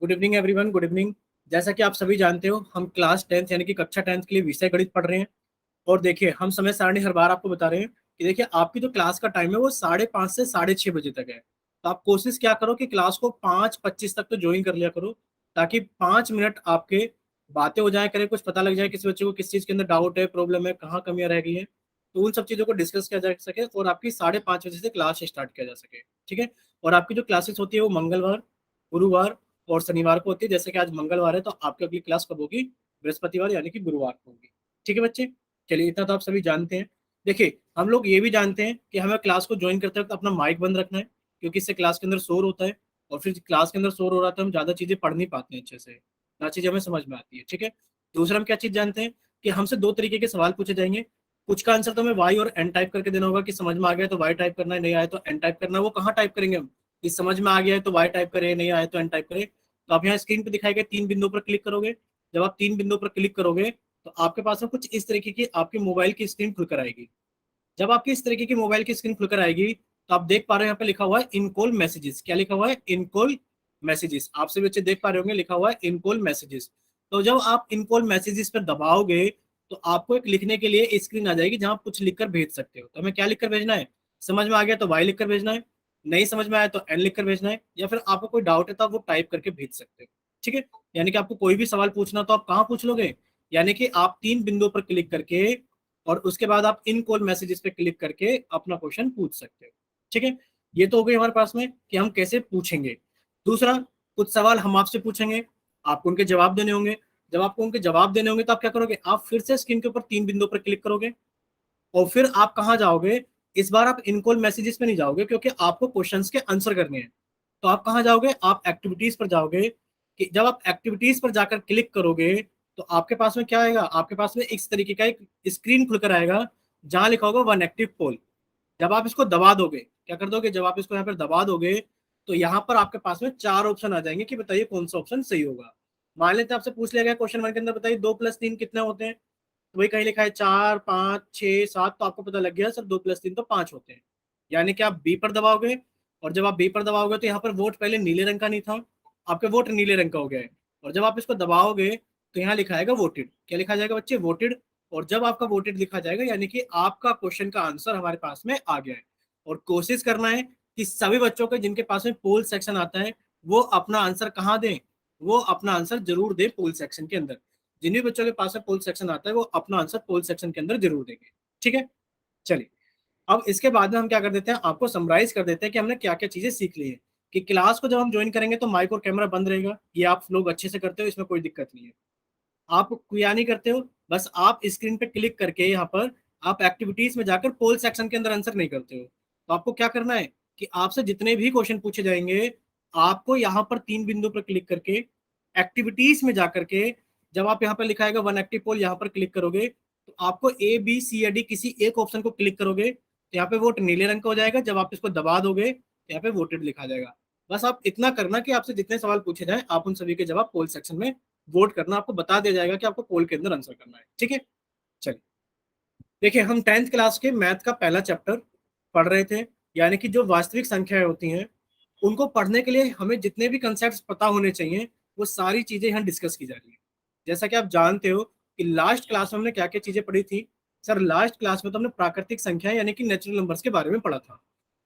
Good evening everyone, good evening. जैसा कि आप सभी जानते हो, हम क्लास 10th यानी कि कक्षा 10th के लिए विषय गणित पढ़ रहे हैं। और देखिए, हम समय सारणी हर बार आपको बता रहे हैं कि देखिए, आपकी जो क्लास का टाइम है वो 5:30 से 6:30 बजे तक है। तो आप कोशिश क्या करो कि क्लास को 5:25 तक तो ज्वाइन कर लिया करो, ताकि 5 मिनट आपके बातें हो जाए करें, कुछ पता लग जाए किसी बच्चे को किस चीज़ के अंदर डाउट है, प्रॉब्लम है, कहाँ कमियां रह गई है। तो उन सब चीज़ों को डिस्कस किया जा सके और आपकी 5:30 बजे से क्लास स्टार्ट किया जा सके। ठीक है। और आपकी जो क्लासेस होती है वो मंगलवार, गुरुवार और शनिवार को होती है। जैसे कि आज मंगलवार है तो आपकी अगली क्लास कब होगी? बृहस्पतिवार यानी कि गुरुवार को होगी। ठीक है बच्चे, चलिए इतना तो आप सभी जानते हैं। देखिए, हम लोग ये भी जानते हैं कि हमें क्लास को ज्वाइन करते वक्त अपना माइक बंद रखना है, क्योंकि इससे क्लास के अंदर शोर होता है। और फिर क्लास के अंदर शोर हो रहा था, हम ज्यादा चीजें पढ़ नहीं पाते हैं अच्छे से, ना चीजें हमें समझ में आती है। ठीक है। दूसरा, हम क्या चीज जानते हैं कि हमसे दो तरीके के सवाल पूछे जाएंगे। कुछ का आंसर तो हमें वाई और एन टाइप करके देना होगा कि समझ में आ गया तो वाई टाइप करना है, नहीं आया तो एन टाइप करना है। वो कहाँ टाइप करेंगे हम? कि समझ में आ गया है तो वाई टाइप करें, नहीं आया तो एन टाइप करें। तो आप यहाँ स्क्रीन पे दिखाए गए 3 बिंदुओं पर क्लिक करोगे। जब आप 3 बिंदुओं पर क्लिक करोगे तो आपके पास में कुछ इस तरीके की आपके मोबाइल की स्क्रीन खुलकर आएगी। जब आपकी इस तरीके की मोबाइल की स्क्रीन खुलकर आएगी तो आप देख पा रहे हो यहाँ पे लिखा हुआ है इनकॉल मैसेजेस। क्या लिखा हुआ है? इनकॉल मैसेजेस। आप सभी बच्चे देख पा रहे होंगे लिखा हुआ है इनकॉल मैसेजेस। तो जब आप इनकॉल मैसेजेस पर दबाओगे तो आपको एक लिखने के लिए स्क्रीन आ जाएगी जहां आप कुछ लिखकर भेज सकते हो। तो हमें क्या लिखकर भेजना है? समझ में आ गया तो वाई लिखकर भेजना है, नहीं समझ में आया तो एन लिखकर भेजना है, या फिर आपको कोई डाउट है तो आप वो टाइप करके भेज सकते हो। ठीक है। यानी कि आपको कोई भी सवाल पूछना तो आप कहाँ पूछ लोगे? यानी कि आप 3 बिंदुओं पर क्लिक करके और उसके बाद आप इन कॉल मैसेजेस पे क्लिक करके अपना क्वेश्चन पूछ सकते हो। ठीक है। ये तो हो गई हमारे पास में कि हम कैसे पूछेंगे। दूसरा, कुछ सवाल हम आपसे पूछेंगे, आपको उनके जवाब देने होंगे। जब आपको उनके जवाब देने होंगे तो आप क्या करोगे? आप फिर से स्क्रीन के ऊपर 3 बिंदुओं पर क्लिक करोगे और फिर आप कहाँ जाओगे? इस बार आप इनकॉल मैसेजेस पे नहीं जाओगे, क्योंकि आपको क्वेश्चंस के आंसर करने हैं। तो आप कहाँ जाओगे? आप एक्टिविटीज पर जाओगे। कि जब आप एक्टिविटीज पर जाकर क्लिक करोगे तो आपके पास में क्या आएगा? आपके पास में इस तरीके का एक स्क्रीन खुलकर आएगा जहां लिखा होगा वन एक्टिव पोल। जब आप इसको दबा दोगे, क्या कर दोगे? जब आप इसको यहाँ पर दबा दोगे तो यहाँ पर आपके पास में 4 ऑप्शन आ जाएंगे कि बताइए कौन सा ऑप्शन सही होगा। मान लेते हैं आपसे पूछ लिया गया क्वेश्चन 1 के अंदर, बताइए 2+3 कितने होते हैं? तो वही कहीं लिखा है 4, 5, 6, 7। तो आपको पता लग गया सर 2+3 तो 5 होते हैं। यानी कि आप बी पर दबाओगे और जब आप बी पर दबाओगे तो यहाँ पर वोट पहले नीले रंग का नहीं था, आपके वोट नीले रंग का हो गया है। और जब आप इसको दबाओगे तो यहाँ लिखा आएगा वोटेड। क्या लिखा जाएगा बच्चे? वोटेड। और जब आपका वोटेड लिखा जाएगा यानी कि आपका क्वेश्चन का आंसर हमारे पास में आ गया है। और कोशिश करना है कि सभी बच्चों के जिनके पास में पोल सेक्शन आता है वो अपना आंसर कहाँ दें? वो अपना आंसर जरूर दें पोल सेक्शन के अंदर। जिन भी बच्चों के पास में पोल सेक्शन आता है वो अपना आंसर पोल सेक्शन के अंदर जरूर देंगे। ठीक है। चलिए, अब इसके बाद में हम क्या कर देते हैं, आपको समराइज कर देते हैं कि हमने क्या क्या चीजें सीख ली है। कि क्लास को जब हम ज्वाइन करेंगे तो माइक और कैमरा बंद रहेगा, ये आप लोग अच्छे से करते हो, इसमें कोई दिक्कत नहीं है। आप क्या नहीं करते हो, बस आप स्क्रीन पे क्लिक करके यहाँ पर आप एक्टिविटीज में जाकर पोल सेक्शन के अंदर आंसर नहीं करते हो। तो आपको क्या करना है कि आपसे जितने भी क्वेश्चन पूछे जाएंगे आपको यहाँ पर 3 बिंदु पर क्लिक करके एक्टिविटीज में जाकर के, जब आप यहाँ पर लिखाएगा वन एक्टिव पोल यहाँ पर क्लिक करोगे तो आपको ए बी सी या डी किसी एक ऑप्शन को क्लिक करोगे तो यहाँ पे वोट नीले रंग का हो जाएगा। जब आप इसको दबा दोगे तो यहाँ पे वोटेड लिखा जाएगा। बस आप इतना करना कि आपसे जितने सवाल पूछे जाए आप उन सभी के जवाब पोल सेक्शन में वोट करना, आपको बता दिया जाएगा कि आपको पोल के अंदर आंसर करना है। ठीक है। चलिए, देखिए, हम 10th क्लास के मैथ का पहला चैप्टर पढ़ रहे थे, यानी कि जो वास्तविक संख्याएं होती हैं उनको पढ़ने के लिए हमें जितने भी कंसेप्ट पता होने चाहिए वो सारी चीजें यहाँ डिस्कस की जा रही है। जैसा कि आप जानते हो कि लास्ट क्लास में हमने क्या क्या चीजें पढ़ी थी। सर, लास्ट क्लास में तो हमने प्राकृतिक संख्या यानी कि नेचुरल नंबर्स के बारे में पढ़ा था।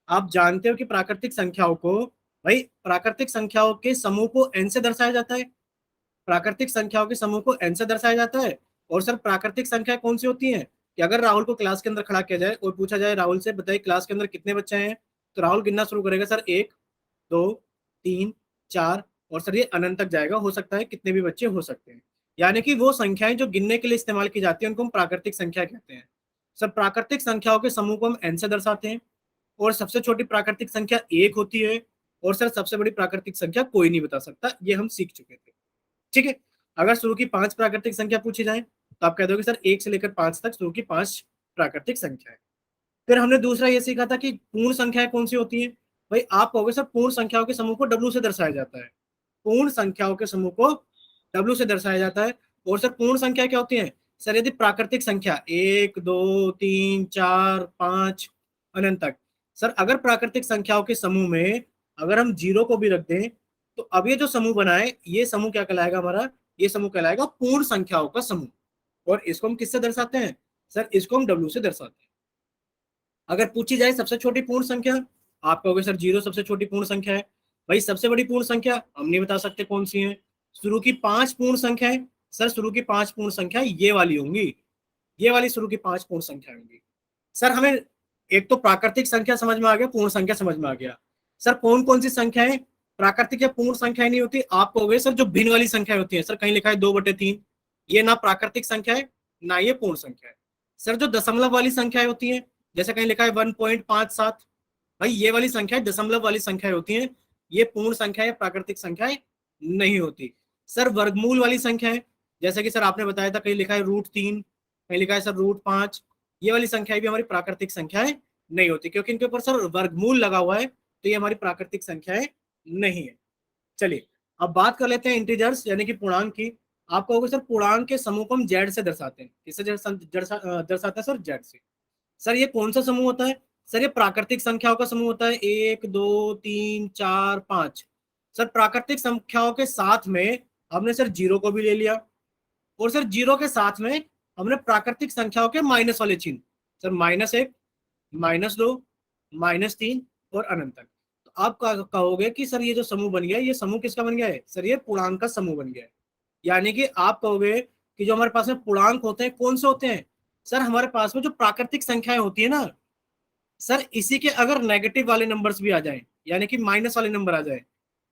आप जानते हो कि प्राकृतिक संख्याओं को, भाई प्राकृतिक संख्याओं के समूह को एन से दर्शाया जाता है। प्राकृतिक संख्याओं के समूह को एन से दर्शाया जाता है। और सर, प्राकृतिक संख्या कौन सी होती है कि अगर राहुल को क्लास के अंदर खड़ा किया जाए और पूछा जाए राहुल से बताइए क्लास के अंदर कितने बच्चे हैं, तो राहुल गिनना शुरू करेगा सर 1, 2, 3, 4, और सर ये अनंत तक जाएगा, हो सकता है कितने भी बच्चे हो सकते हैं। यानी कि वो संख्याएं जो गिनने के लिए इस्तेमाल की जाती है उनको हम प्राकृतिक संख्या कहते हैं। सर, प्राकृतिक संख्याओं के समूह को हम एन से दर्शाते हैं। और सबसे छोटी प्राकृतिक संख्या 1 होती है। और सर, सबसे बड़ी प्राकृतिक संख्या कोई नहीं बता सकता, ये हम सीख चुके थे। ठीक है। अगर शुरू की 5 प्राकृतिक संख्या पूछी जाए तो आप कह दोगे सर 1 से लेकर 5 तक शुरू की 5 प्राकृतिक संख्या है। फिर हमने दूसरा ये सीखा था कि पूर्ण संख्याएं कौन सी होती है। भाई आप कहोगे सर पूर्ण संख्याओं के समूह को डब्ल्यू से दर्शाया जाता है। पूर्ण संख्याओं के समूह को डब्ल्यू से दर्शाया जाता है। और सर पूर्ण संख्या क्या होती है? सर, यदि प्राकृतिक संख्या 1, 2, 3, 4, 5 अनंत तक, सर अगर प्राकृतिक संख्याओं के समूह में अगर हम 0 को भी रख दें तो अब ये जो समूह बना है ये समूह क्या कहलाएगा हमारा, ये समूह कहलाएगा पूर्ण संख्याओं का समूह। और इसको हम किससे दर्शाते हैं सर, इसको हम W से दर्शाते हैं। अगर पूछी जाए सबसे छोटी पूर्ण संख्या, आप कहोगे सर 0 सबसे छोटी पूर्ण संख्या है। भाई सबसे बड़ी पूर्ण संख्या हम नहीं बता सकते कौन सी है। शुरू की 5 पूर्ण संख्या है सर, शुरू की 5 पूर्ण संख्या ये वाली होंगी, ये वाली शुरू की 5 पूर्ण संख्या होंगी। सर हमें एक तो प्राकृतिक संख्या समझ में आ गया, पूर्ण संख्या समझ में आ गया। सर कौन कौन सी संख्याएं प्राकृतिक या पूर्ण संख्याएं नहीं होती, आप कहोगे सर जो भिन्न वाली संख्याएं होती है। सर कहीं लिखा है 2/3, ये ना प्राकृतिक संख्या है ना ये पूर्ण संख्या है। सर जो दशमलव वाली संख्याएं होती है, जैसे कहीं लिखा है 1.57, भाई ये वाली संख्या दशमलव वाली संख्याएं होती हैं, ये पूर्ण संख्या या प्राकृतिक संख्याएं नहीं होती। सर वर्गमूल वाली संख्या है, जैसे कि सर आपने बताया था कहीं लिखा है √3, कहीं लिखा है सर √5, ये वाली संख्याएं भी हमारी प्राकृतिक संख्याएं नहीं होती, क्योंकि इनके ऊपर सर वर्गमूल लगा हुआ है, तो ये हमारी प्राकृतिक संख्याएं नहीं है। चलिए अब बात कर लेते हैं इंटीजर्स यानी कि पूर्णांक की। आप कहोगे सर पूर्णांक के समूह को हम जेड से दर्शाते हैं, किससे दर्शाते हैं सर, जेड से। सर ये कौन सा समूह होता है, सर ये प्राकृतिक संख्याओं का समूह होता है, 1 2 3 4 5। सर प्राकृतिक संख्याओं के साथ में हमने सर 0 को भी ले लिया, और सर 0 के साथ में हमने प्राकृतिक संख्याओं के माइनस वाले चिन्ह, सर -1 -2 -3 और अनंत तक। तो आप कहोगे कि सर ये जो समूह बन गया, ये समूह किसका बन गया है सर, ये पूर्णांक का समूह बन गया है। यानी कि आप कहोगे कि जो हमारे पास में पूर्णांक होते हैं कौन से होते हैं सर, हमारे पास में जो प्राकृतिक संख्याएं होती है ना सर, इसी के अगर नेगेटिव वाले नंबर्स भी आ जाए, यानी कि माइनस वाले नंबर आ जाए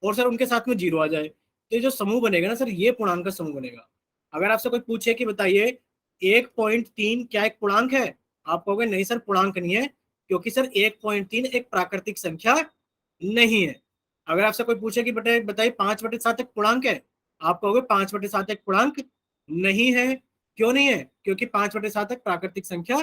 और सर उनके साथ में 0 आ जाए, तो ये जो समूह बनेगा ना सर, ये पूर्णांक का समूह बनेगा। अगर आपसे कोई पूछे कि बताइए 1.3 क्या एक पूर्णांक है, आप कहोगे नहीं सर पूर्णांक नहीं है, क्योंकि सर 1.3 एक प्राकृतिक संख्या नहीं है। अगर आपसे कोई पूछे कि बताइए 5/7 एक पूर्णांक है, आप कहोगे 5/7 एक पूर्णांक नहीं है। क्यों नहीं है, क्योंकि 5/7 एक प्राकृतिक संख्या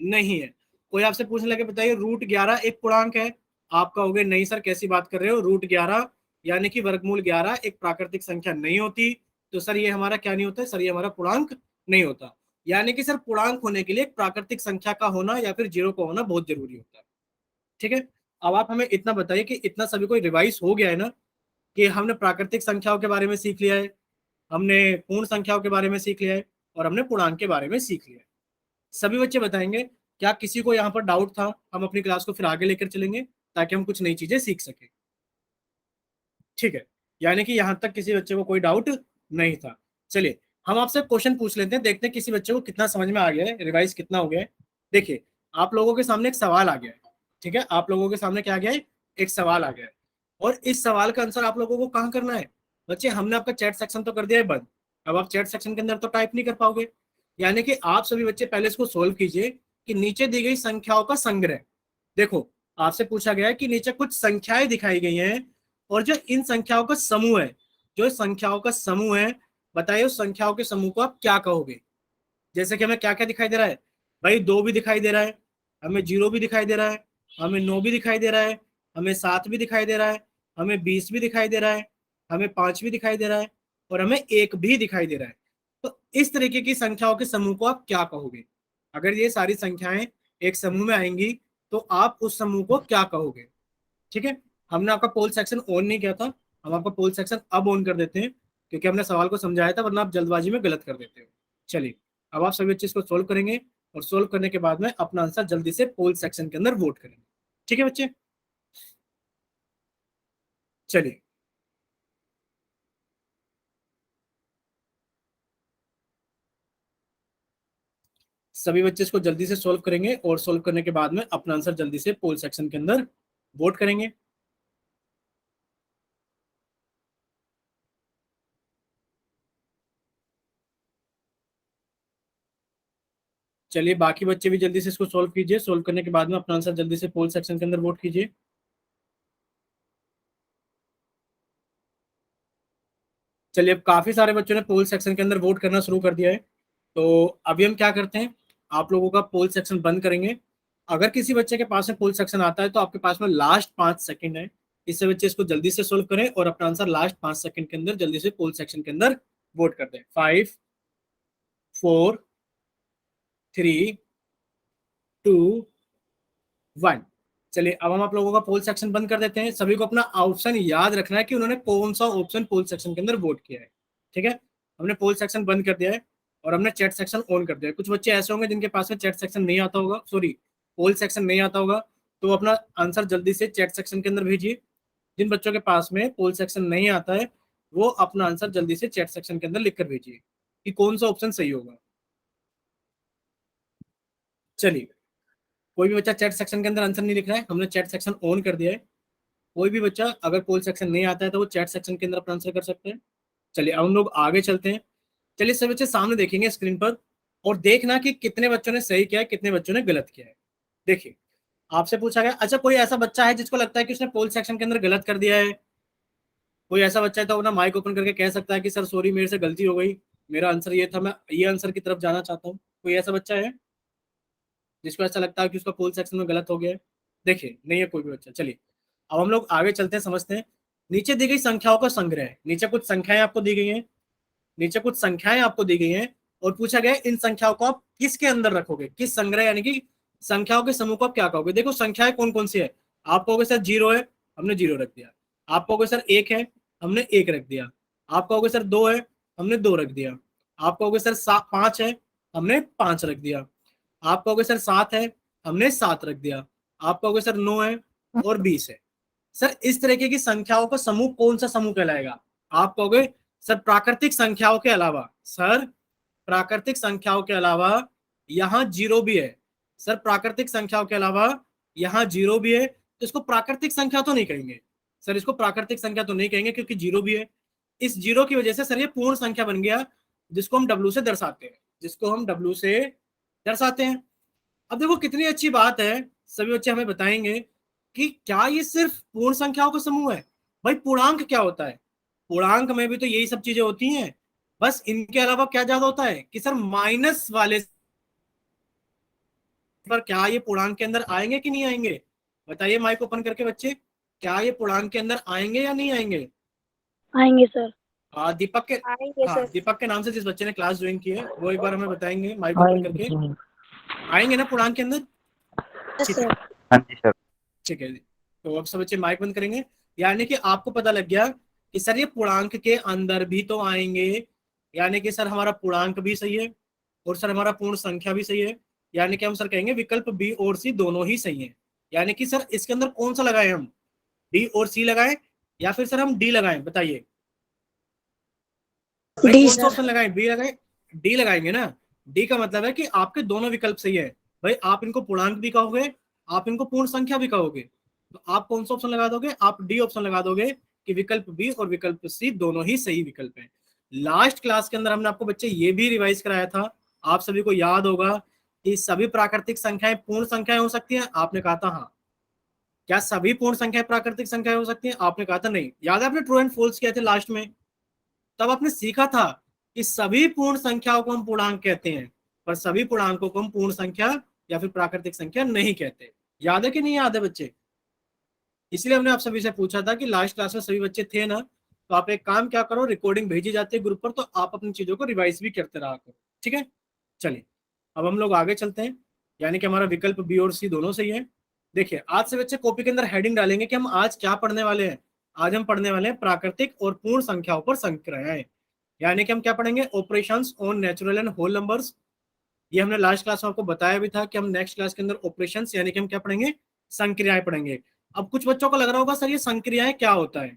नहीं है। कोई आपसे पूछने लगे बताइए √11 एक पूर्णांक है, आप कहोगे नहीं सर कैसी बात कर रहे हो, √11 यानी कि वर्गमूल 11 एक प्राकृतिक संख्या नहीं होती, तो सर ये हमारा क्या नहीं होता है सर, ये हमारा पूर्णांक नहीं होता। यानी कि सर पूर्णांक होने के लिए एक प्राकृतिक संख्या का होना या फिर 0 का होना बहुत जरूरी होता है। ठीक है, अब आप हमें इतना बताइए कि इतना सभी को रिवाइज हो गया है ना, कि हमने प्राकृतिक संख्याओं के बारे में सीख लिया है, हमने पूर्ण संख्याओं के बारे में सीख लिया है, और हमने पूर्णांक के बारे में सीख लिया है। सभी बच्चे बताएंगे क्या किसी को यहाँ पर डाउट था, हम अपनी क्लास को फिर आगे लेकर चलेंगे ताकि हम कुछ नई चीजें सीख सके। ठीक है, यानी कि यहाँ तक किसी बच्चे को कोई डाउट नहीं था। चलिए हम आपसे क्वेश्चन पूछ लेते हैं, देखते हैं किसी बच्चे को कितना समझ में आ गया है, रिवाइज कितना हो गया है। देखिए आप लोगों के सामने एक सवाल आ गया है, ठीक है, आप लोगों के सामने क्या आ गया है, एक सवाल आ गया है, और इस सवाल का आंसर आप लोगों को कहाँ करना है बच्चे, हमने आपका चैट सेक्शन तो कर दिया है बंद, अब आप चैट सेक्शन के अंदर तो टाइप नहीं कर पाओगे। यानी कि आप सभी बच्चे पहले इसको सोल्व कीजिए कि नीचे दी गई संख्याओं का संग्रह। देखो आपसे पूछा गया है कि नीचे कुछ संख्याएं दिखाई गई हैं, और जो इन संख्याओं का समूह है, जो संख्याओं का समूह है, बताइए उस संख्याओं के समूह को आप क्या कहोगे। जैसे कि हमें क्या क्या दिखाई दे रहा है, भाई 2 भी दिखाई दे रहा है, हमें 0 भी दिखाई दे रहा है, हमें 9 भी दिखाई दे रहा है, हमें 7 भी दिखाई दे रहा है, हमें 20 भी दिखाई दे रहा है, हमें 5 भी दिखाई दे रहा है, और हमें 1 भी दिखाई दे रहा है। तो इस तरीके की संख्याओं के समूह को आप क्या कहोगे, अगर ये सारी संख्याएं एक समूह में आएंगी तो आप उस समूह को क्या कहोगे। ठीक है, हमने आपका पोल सेक्शन ऑन नहीं किया था, हम आपका पोल सेक्शन अब ऑन कर देते हैं, क्योंकि हमने सवाल को समझाया था, वरना आप जल्दबाजी में गलत कर देते हो। चलिए अब आप सभी बच्चे इसको सोल्व करेंगे, और सोल्व करने के बाद में अपना आंसर जल्दी से पोल सेक्शन के अंदर वोट करेंगे। ठीक है बच्चे, चलिए सभी बच्चे इसको जल्दी से सोल्व करेंगे, और सोल्व करने के बाद में अपना आंसर जल्दी से पोल सेक्शन के अंदर वोट करेंगे। चलिए बाकी बच्चे भी जल्दी से इसको सोल्व कीजिए, सोल्व करने के बाद में अपना आंसर जल्दी से पोल सेक्शन के अंदर वोट कीजिए। चलिए अब काफी सारे बच्चों ने पोल सेक्शन के अंदर वोट करना शुरू कर दिया है, तो अभी हम क्या करते हैं, आप लोगों का पोल सेक्शन बंद करेंगे। अगर किसी बच्चे के पास में पोल सेक्शन आता है तो आपके पास में लास्ट 5 सेकंड है, इससे बच्चे इसको जल्दी से सोल्व करें और अपना आंसर लास्ट 5 सेकंड के अंदर जल्दी से पोल सेक्शन के अंदर वोट कर दें। 5 4 3 2 1। चलिए अब हम आप लोगों का पोल सेक्शन बंद कर देते हैं। सभी को अपना ऑप्शन याद रखना है कि उन्होंने कौन सा ऑप्शन पोल सेक्शन के अंदर वोट किया है। ठीक है, हमने पोल सेक्शन बंद कर दिया है और हमने चैट सेक्शन ऑन कर दिया है। कुछ बच्चे ऐसे होंगे जिनके पास में चैट सेक्शन नहीं आता होगा, सॉरी पोल सेक्शन नहीं आता होगा, तो वो अपना आंसर जल्दी से चैट सेक्शन के अंदर भेजिए। जिन बच्चों के पास में पोल सेक्शन नहीं आता है वो अपना आंसर जल्दी से चैट सेक्शन के अंदर लिखकर भेजिए कि कौन सा ऑप्शन सही होगा। चलिए, कोई भी बच्चा चैट सेक्शन के अंदर आंसर नहीं लिख रहा है, हमने चैट सेक्शन ऑन कर दिया है। कोई भी बच्चा अगर पोल सेक्शन नहीं आता है तो वो चैट सेक्शन के अंदर अपना आंसर कर सकते हैं। चलिए अब हम लोग आगे चलते हैं। चलिए सभी बच्चे सामने देखेंगे स्क्रीन पर और देखना कि कितने बच्चों ने सही किया है, कितने बच्चों ने गलत किया है। देखिए, आपसे पूछा गया, अच्छा कोई ऐसा बच्चा है जिसको लगता है कि उसने पोल सेक्शन के अंदर गलत कर दिया है? कोई ऐसा बच्चा है तो अपना माइक ओपन करके कह सकता है कि सर सॉरी मेरे से गलती हो गई, मेरा आंसर ये था, मैं ये आंसर की तरफ जाना चाहता हूँ। कोई ऐसा बच्चा है जिसको ऐसा लगता है कि उसका पोल सेक्शन में गलत हो गया है? देखिए नहीं है कोई भी बच्चा। चलिए अब हम लोग आगे चलते हैं, समझते हैं। नीचे दी गई संख्याओं का संग्रह है। नीचे कुछ संख्याएं आपको दी गई हैं, नीचे कुछ संख्याएं आपको दी गई हैं और पूछा गया है इन संख्याओं को आप किसके अंदर रखोगे, किस संग्रह यानी कि संख्याओं के समूह को आप क्या कहोगे। देखो संख्याएं कौन कौन सी है, आप कहोगे सर 0 है, हमने 0 रख दिया। आप कहोगे सर 1 है, हमने 1 रख दिया। आप कहोगे सर 2 है, हमने 2 रख दिया। आप कहोगे सर 5 है, हमने 5 रख दिया। आप कहोगे सर 7 है, हमने 7 रख दिया। आप कहोगे सर 9 है और 20 है। सर इस तरीके की संख्याओं का समूह कौन सा समूह कहलाएगा? आप कहोगे सर प्राकृतिक संख्याओं के अलावा, सर प्राकृतिक संख्याओं के अलावा यहाँ 0 भी है। सर प्राकृतिक संख्याओं के अलावा यहाँ 0 भी है, तो इसको प्राकृतिक संख्या तो नहीं कहेंगे। सर इसको प्राकृतिक संख्या तो नहीं कहेंगे क्योंकि 0 भी है। इस 0 की वजह से सर ये पूर्ण संख्या बन गया, जिसको हम W से दर्शाते हैं, जिसको हम W से दर्शाते हैं। अब देखो कितनी अच्छी बात है, सभी बच्चे हमें बताएंगे कि क्या ये सिर्फ पूर्ण संख्याओं का समूह है? भाई पूर्णांक क्या होता है? पूर्णांक में भी तो यही सब चीजें होती हैं, बस इनके अलावा क्या ज्यादा होता है कि सर माइनस वाले पर क्या ये पूर्णांक के अंदर आएंगे कि नहीं आएंगे? बताइए माइक ओपन करके बच्चे, क्या ये पूर्णांक के अंदर आएंगे या नहीं आएंगे? आएंगे सर। दीपक के, आएंगे हाँ सर। दीपक के नाम से जिस बच्चे ने क्लास ज्वाइन की है वो एक बार हमें बताएंगे माइक ओपन करके, आएंगे ना पूर्णांक के अंदर? ठीक है, हाँ जी सर। ठीक है। तो अब सब बच्चे माइक बंद करेंगे। यानी कि आपको पता लग गया कि सर ये पूर्णांक के अंदर भी तो आएंगे, यानी कि सर हमारा पूर्णांक भी सही है और सर हमारा पूर्ण संख्या भी सही है। यानी कि हम सर कहेंगे विकल्प बी और सी दोनों ही सही है। यानी कि सर इसके अंदर कौन सा लगाए हम, बी और सी लगाएं या फिर सर हम डी लगाएं? बताइए भाई डी कौन सा सर। ऑप्शन लगाएं, बी लगाएं? डी लगाएंगे ना। डी का मतलब है कि आपके दोनों विकल्प सही है। भाई आप इनको पूर्णांक भी कहोगे, आप इनको पूर्ण संख्या भी कहोगे, तो आप कौन सा ऑप्शन लगा दोगे? आप डी ऑप्शन लगा दोगे कि विकल्प बी और विकल्प सी दोनों ही सही विकल्प हैं। लास्ट क्लास के अंदर हमने आपको बच्चे ये भी रिवाइज कराया था, आप सभी को याद होगा कि सभी प्राकृतिक संख्याएं पूर्ण संख्याएं हो सकती हैं। आपने कहा था हाँ। क्या सभी पूर्ण संख्याएं प्राकृतिक संख्याएं हो सकती हैं? आपने कहा था नहीं। याद है आपने ट्रू एंड फॉल्स किए थे लास्ट में, तब आपने सीखा था कि सभी पूर्ण संख्याओं को हम पूर्णांक कहते हैं पर सभी पूर्णांकों को हम पूर्ण संख्या या फिर प्राकृतिक संख्या नहीं कहते। याद है कि नहीं याद है बच्चे? इसलिए हमने आप सभी से पूछा था कि लास्ट क्लास में सभी बच्चे थे ना, तो आप एक काम क्या करो, रिकॉर्डिंग भेजी जाती है ग्रुप पर, तो आप अपनी चीजों को रिवाइज भी करते रहा करो। ठीक है, चलिए अब हम लोग आगे चलते हैं। यानी कि हमारा विकल्प बी और सी दोनों सही है। देखिए आज से बच्चे कॉपी के अंदर हेडिंग डालेंगे कि हम आज क्या पढ़ने वाले हैं। आज हम पढ़ने वाले हैं प्राकृतिक और पूर्ण संख्याओं पर संक्रियाएं। यानी कि हम क्या पढ़ेंगे, operations on natural and whole numbers. ये हमने लास्ट क्लास में आपको बताया भी था कि हम नेक्स्ट क्लास के अंदर ऑपरेशंस यानी कि हम क्या पढ़ेंगे, संक्रियाएं पढ़ेंगे। अब कुछ बच्चों को लग रहा होगा सर ये संक्रियाएं क्या होता है,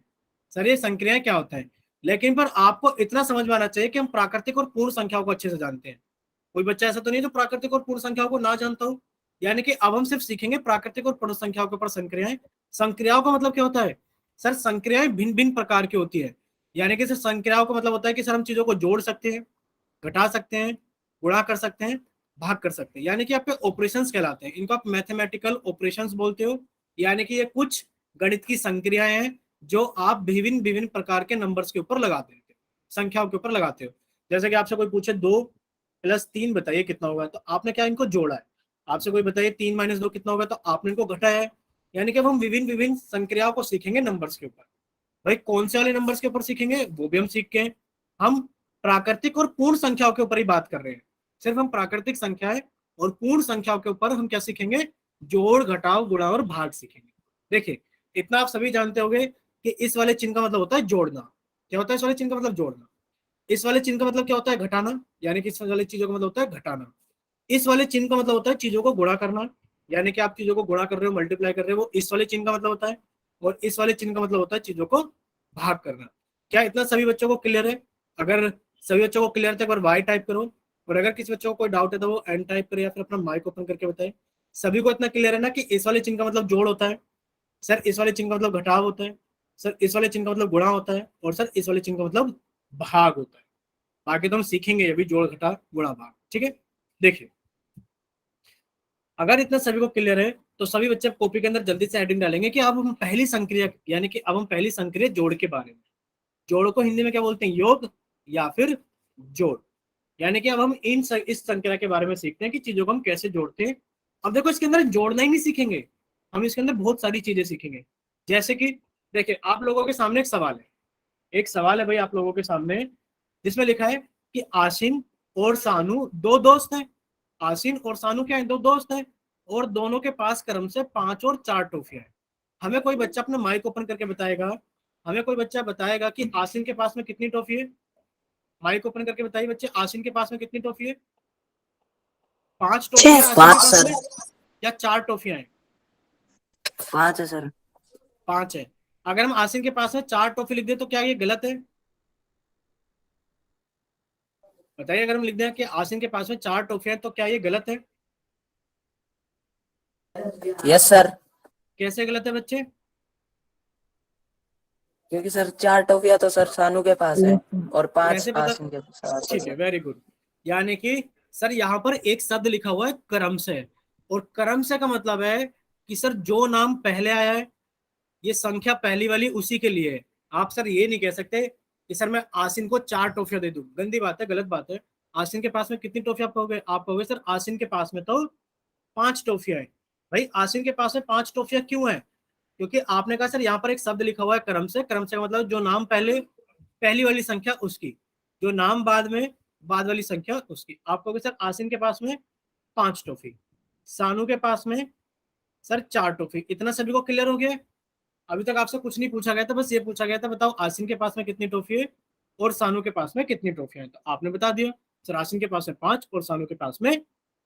सर ये संक्रियाएं क्या होता है, लेकिन पर आपको इतना समझ में आना चाहिए कि हम प्राकृतिक और पूर्ण संख्याओं को अच्छे से जानते हैं। कोई बच्चा ऐसा तो नहीं जो प्राकृतिक और पूर्ण संख्याओं को ना जानता हो। यानी कि अब हम सिर्फ सीखेंगे प्राकृतिक और पूर्ण संख्याओं के ऊपर संक्रियाएं। संक्रियाओं का मतलब क्या होता है? सर संक्रियाएं भिन्न भिन्न प्रकार की होती है। यानी कि सर संक्रियाओं का मतलब होता है कि सर हम चीजों को जोड़ सकते हैं, घटा सकते हैं, गुणा कर सकते हैं, भाग कर सकते हैं, यानी कि आपके ऑपरेशंस कहलाते हैं। इनको आप मैथमेटिकल ऑपरेशंस बोलते हो। यानी कि ये कुछ गणित की संक्रियाएं हैं जो आप विभिन्न विभिन्न प्रकार के नंबर्स के ऊपर लगाते हो, संख्याओं के ऊपर लगाते हो। जैसे कि आपसे कोई पूछे 2 + 3 बताइए कितना होगा, तो आपने क्या इनको जोड़ा है। आपसे कोई बताइए 3 - 2 कितना होगा, तो आपने इनको घटाया है। यानी कि अब हम विभिन्न विभिन्न संक्रियाओं को सीखेंगे नंबर्स के ऊपर। भाई कौन से वाले नंबर्स के ऊपर सीखेंगे वो भी हम सीख के, हम प्राकृतिक और पूर्ण संख्याओं के ऊपर ही बात कर रहे हैं। सिर्फ हम प्राकृतिक संख्याएं और पूर्ण संख्याओं के ऊपर हम क्या सीखेंगे, जोड़, घटाव, गुणा और भाग सीखेंगे। देखिए इतना आप सभी जानते होंगे कि इस वाले चिन्ह का मतलब होता है जोड़ना। क्या होता है इस वाले चिन्ह का मतलब? जोड़ना। इस वाले चिन्ह का मतलब क्या होता है? घटाना, यानी कि इस वाले चीजों का मतलब होता है घटाना। इस वाले चिन्ह का मतलब होता है चीजों को गुणा करना, यानी कि आप चीजों को गुणा कर रहे हो, मल्टीप्लाई कर रहे हो, वो इस वाले चिन्ह का मतलब होता है। और इस वाले चिन्ह का मतलब होता है चीजों को भाग करना। क्या इतना सभी बच्चों को क्लियर है? अगर सभी बच्चों को क्लियर है तो एक बार वाई टाइप करो, और अगर किसी बच्चों को कोई डाउट है तो वो एन टाइप करे या फिर अपना माइक ओपन करके बताए। सभी को इतना क्लियर है ना कि इस वाले चिन्ह का मतलब जोड़ होता है, सर इस वाले चिन्ह का मतलब घटाव होता है, सर इस वाले चिन्ह का मतलब गुणा होता है, और सर इस वाले चिन्ह का मतलब भाग होता है। बाकी तो हम सीखेंगे ये भी, जोड़, घटा, गुणा, भाग। ठीक है, देखिए अगर इतना सभी को क्लियर है तो सभी बच्चे कॉपी के अंदर जल्दी से हेडिंग डालेंगे कि अब हम पहली संक्रिया, यानी कि अब हम पहली संक्रिया जोड़ के बारे में। जोड़ को हिंदी में क्या बोलते हैं? योग या फिर जोड़। यानी कि अब हम इस संख्या के बारे में सीखते हैं कि चीजों को हम कैसे जोड़ते हैं। अब देखो इसके अंदर जोड़ना ही नहीं सीखेंगे, हम इसके अंदर बहुत सारी चीजें सीखेंगे। जैसे कि देखिए आप लोगों के सामने एक सवाल है, एक सवाल है भाई आप लोगों के सामने, जिसमें लिखा है कि आसिन और सानू दो दोस्त हैं। आसिन और सानू क्या है? दो दोस्त हैं, और दोनों के पास क्रम से 5 और 4 टॉफियां हैं। हमें कोई बच्चा अपना माइक ओपन करके बताएगा, हमें कोई बच्चा बताएगा कि आसिन के पास में कितनी टॉफी है। माइक ओपन करके बताइए बच्चे, आसिन के पास में कितनी टॉफी है? 5 टॉफी है आसिन के 5 पास सर। में, या 4 टॉफियां हैं? 5 है सर। 5 है। अगर हम आसिन के पास में 4 टॉफी लिख दे तो क्या ये गलत है? बताइए, अगर हम लिख दें कि आसिन के पास में 4 टॉफियां हैं तो क्या ये गलत है? Yes sir. कैसे गलत है बच्चे? क्योंकि सर 4 टॉफियां तो सर सानू के पास है और 5 कैसे पता? आसिम के पास है ठीक है, सर। Very good. यानी कि सर यहाँ पर एक शब्द लिखा हुआ है क्रम से, और क्रम से का मतलब है कि सर जो नाम पहले आया है, ये संख्या पहली वाली उसी के लिए है। आप सर ये नहीं कह सकते कि सर मैं आसिन को 4 टॉफियां दे दूं, गंदी बात है, गलत बात है। आसिन के पास में कितनी टॉफियां आप कहोगे सर आसिन के पास में तो 5 टॉफियां है। भाई आसिन के पास में 5 टॉफियां क्यों है? क्योंकि आपने कहा सर यहाँ पर एक शब्द लिखा हुआ है क्रम से। क्रम से का मतलब जो नाम पहले, पहली वाली संख्या उसकी, जो नाम बाद में, बाद वाली संख्या उसकी। आप कहोगे सर आसिन के पास में 5 टॉफी, सानू के पास में सर 4 टॉफी। इतना सभी को क्लियर हो गया? अभी तक आपसे कुछ नहीं पूछा गया था, बस ये पूछा गया था बताओ आसिन के पास में कितनी टॉफी है और सानू के पास में कितनी टॉफियां है। तो आपने बता दिया सर आसिन के पास में 5 और सानू के पास में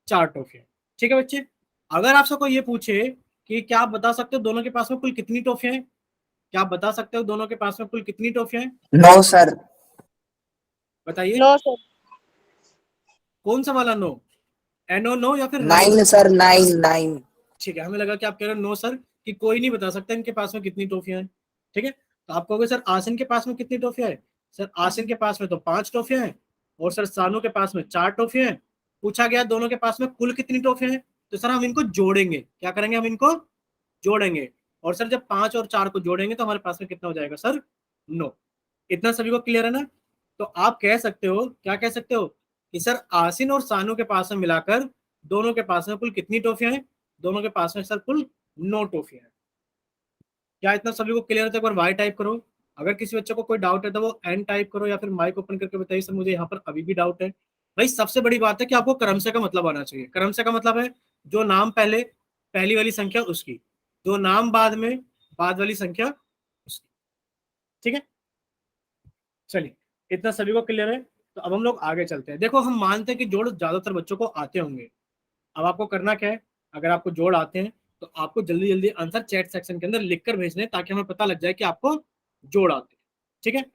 4 टॉफियां। ठीक है बच्चे, अगर आपसे कोई ये पूछे कि क्या आप बता सकते हो दोनों के पास में कुल कितनी टॉफियां हैं? क्या आप बता सकते हो दोनों के पास में कुल कितनी टॉफियां हैं? 9 सर। बताइए। No sir. कौन सा वाला नो? एनो नो या फिर 9? 9 सर, 9 9। ठीक है, हमें लगा कि आप कह रहे हो नो सर, कि कोई नहीं बता सकता इनके पास में कितनी टॉफियां हैं। ठीक है, तो आप कहोगे सर आसिन के पास में कितनी टॉफियां है? सर आसिन के पास में तो 5 टॉफियां हैं, और सर सानू के पास में 4 टॉफियां हैं। पूछा गया दोनों के पास में कुल कितनी टॉफियां हैं, तो सर हम इनको जोड़ेंगे। क्या करेंगे? हम इनको जोड़ेंगे। और सर जब 5 और 4 को जोड़ेंगे तो हमारे पास में कितना हो जाएगा सर? 9। इतना सभी को क्लियर है ना? तो आप कह सकते हो, क्या कह सकते हो कि सर आसिन और सानू के पास में मिलाकर दोनों के पास में कुल कितनी टॉफियां हैं? दोनों के पास में सर कुल 9 टॉफियां हैं। क्या इतना सभी को क्लियर है? तो एक बार वाई टाइप करो। अगर किसी बच्चे को कोई डाउट है तो वो एन टाइप करो, या फिर माइक ओपन करके बताइए सर मुझे यहाँ पर अभी भी डाउट है। भाई सबसे बड़ी बात है कि आपको क्रमशः का मतलब आना चाहिए। क्रमशः का मतलब है जो नाम पहले, पहली वाली संख्या उसकी, जो नाम बाद में, बाद वाली संख्या उसकी। ठीक है, चलिए इतना सभी को क्लियर है। तो अब हम लोग आगे चलते हैं। देखो हम मानते हैं कि जोड़ ज्यादातर बच्चों को आते होंगे। अब आपको करना क्या है, अगर आपको जोड़ आते हैं तो आपको जल्दी जल्दी आंसर चैट सेक्शन के अंदर लिखकर भेजने हैं, ताकि हमें पता लग जाए कि आपको जोड़ आते हैं। ठीक है,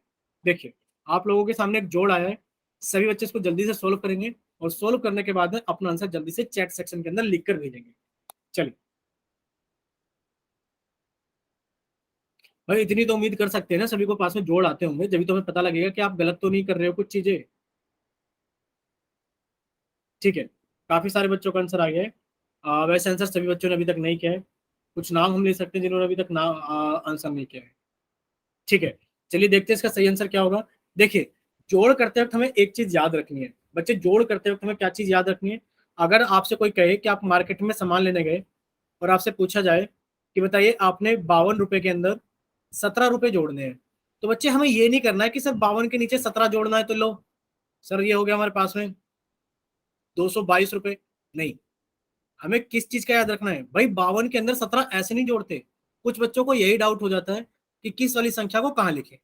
देखिए आप लोगों के सामने एक जोड़ आया है, सभी बच्चे इसको जल्दी से सोल्व करेंगे, और सोल्व करने के बाद में अपना आंसर जल्दी से चैट सेक्शन के अंदर लिखकर भेजेंगे। चलिए भाई इतनी तो उम्मीद कर सकते हैं ना, सभी को पास में जोड़ आते होंगे, जब तो हमें पता लगेगा कि आप गलत तो नहीं कर रहे हो कुछ चीजें। ठीक है, काफी सारे बच्चों का आंसर आ गया है। वैसे आंसर सभी बच्चों ने अभी तक नहीं किया है। कुछ नाम हम ले सकते हैं जिन्होंने अभी तक ना आंसर नहीं किया है। ठीक है, चलिए देखते हैं इसका सही आंसर क्या होगा। देखिए जोड़ करते वक्त हमें एक चीज याद रखनी है बच्चे, जोड़ करते वक्त हमें क्या चीज याद रखनी है? अगर आपसे कोई कहे कि आप मार्केट में सामान लेने गए, और आपसे पूछा जाए कि बताइए आपने 52 रुपए के अंदर 17 रुपए जोड़ने हैं, तो बच्चे हमें ये नहीं करना है कि सर 52 के नीचे 17 जोड़ना है तो लो सर ये हो गया हमारे पास में 222 रुपए। नहीं, हमें किस चीज का याद रखना है भाई, 52 के अंदर 17 ऐसे नहीं जोड़ते। कुछ बच्चों को यही डाउट हो जाता है कि किस वाली संख्या को कहाँ लिखे।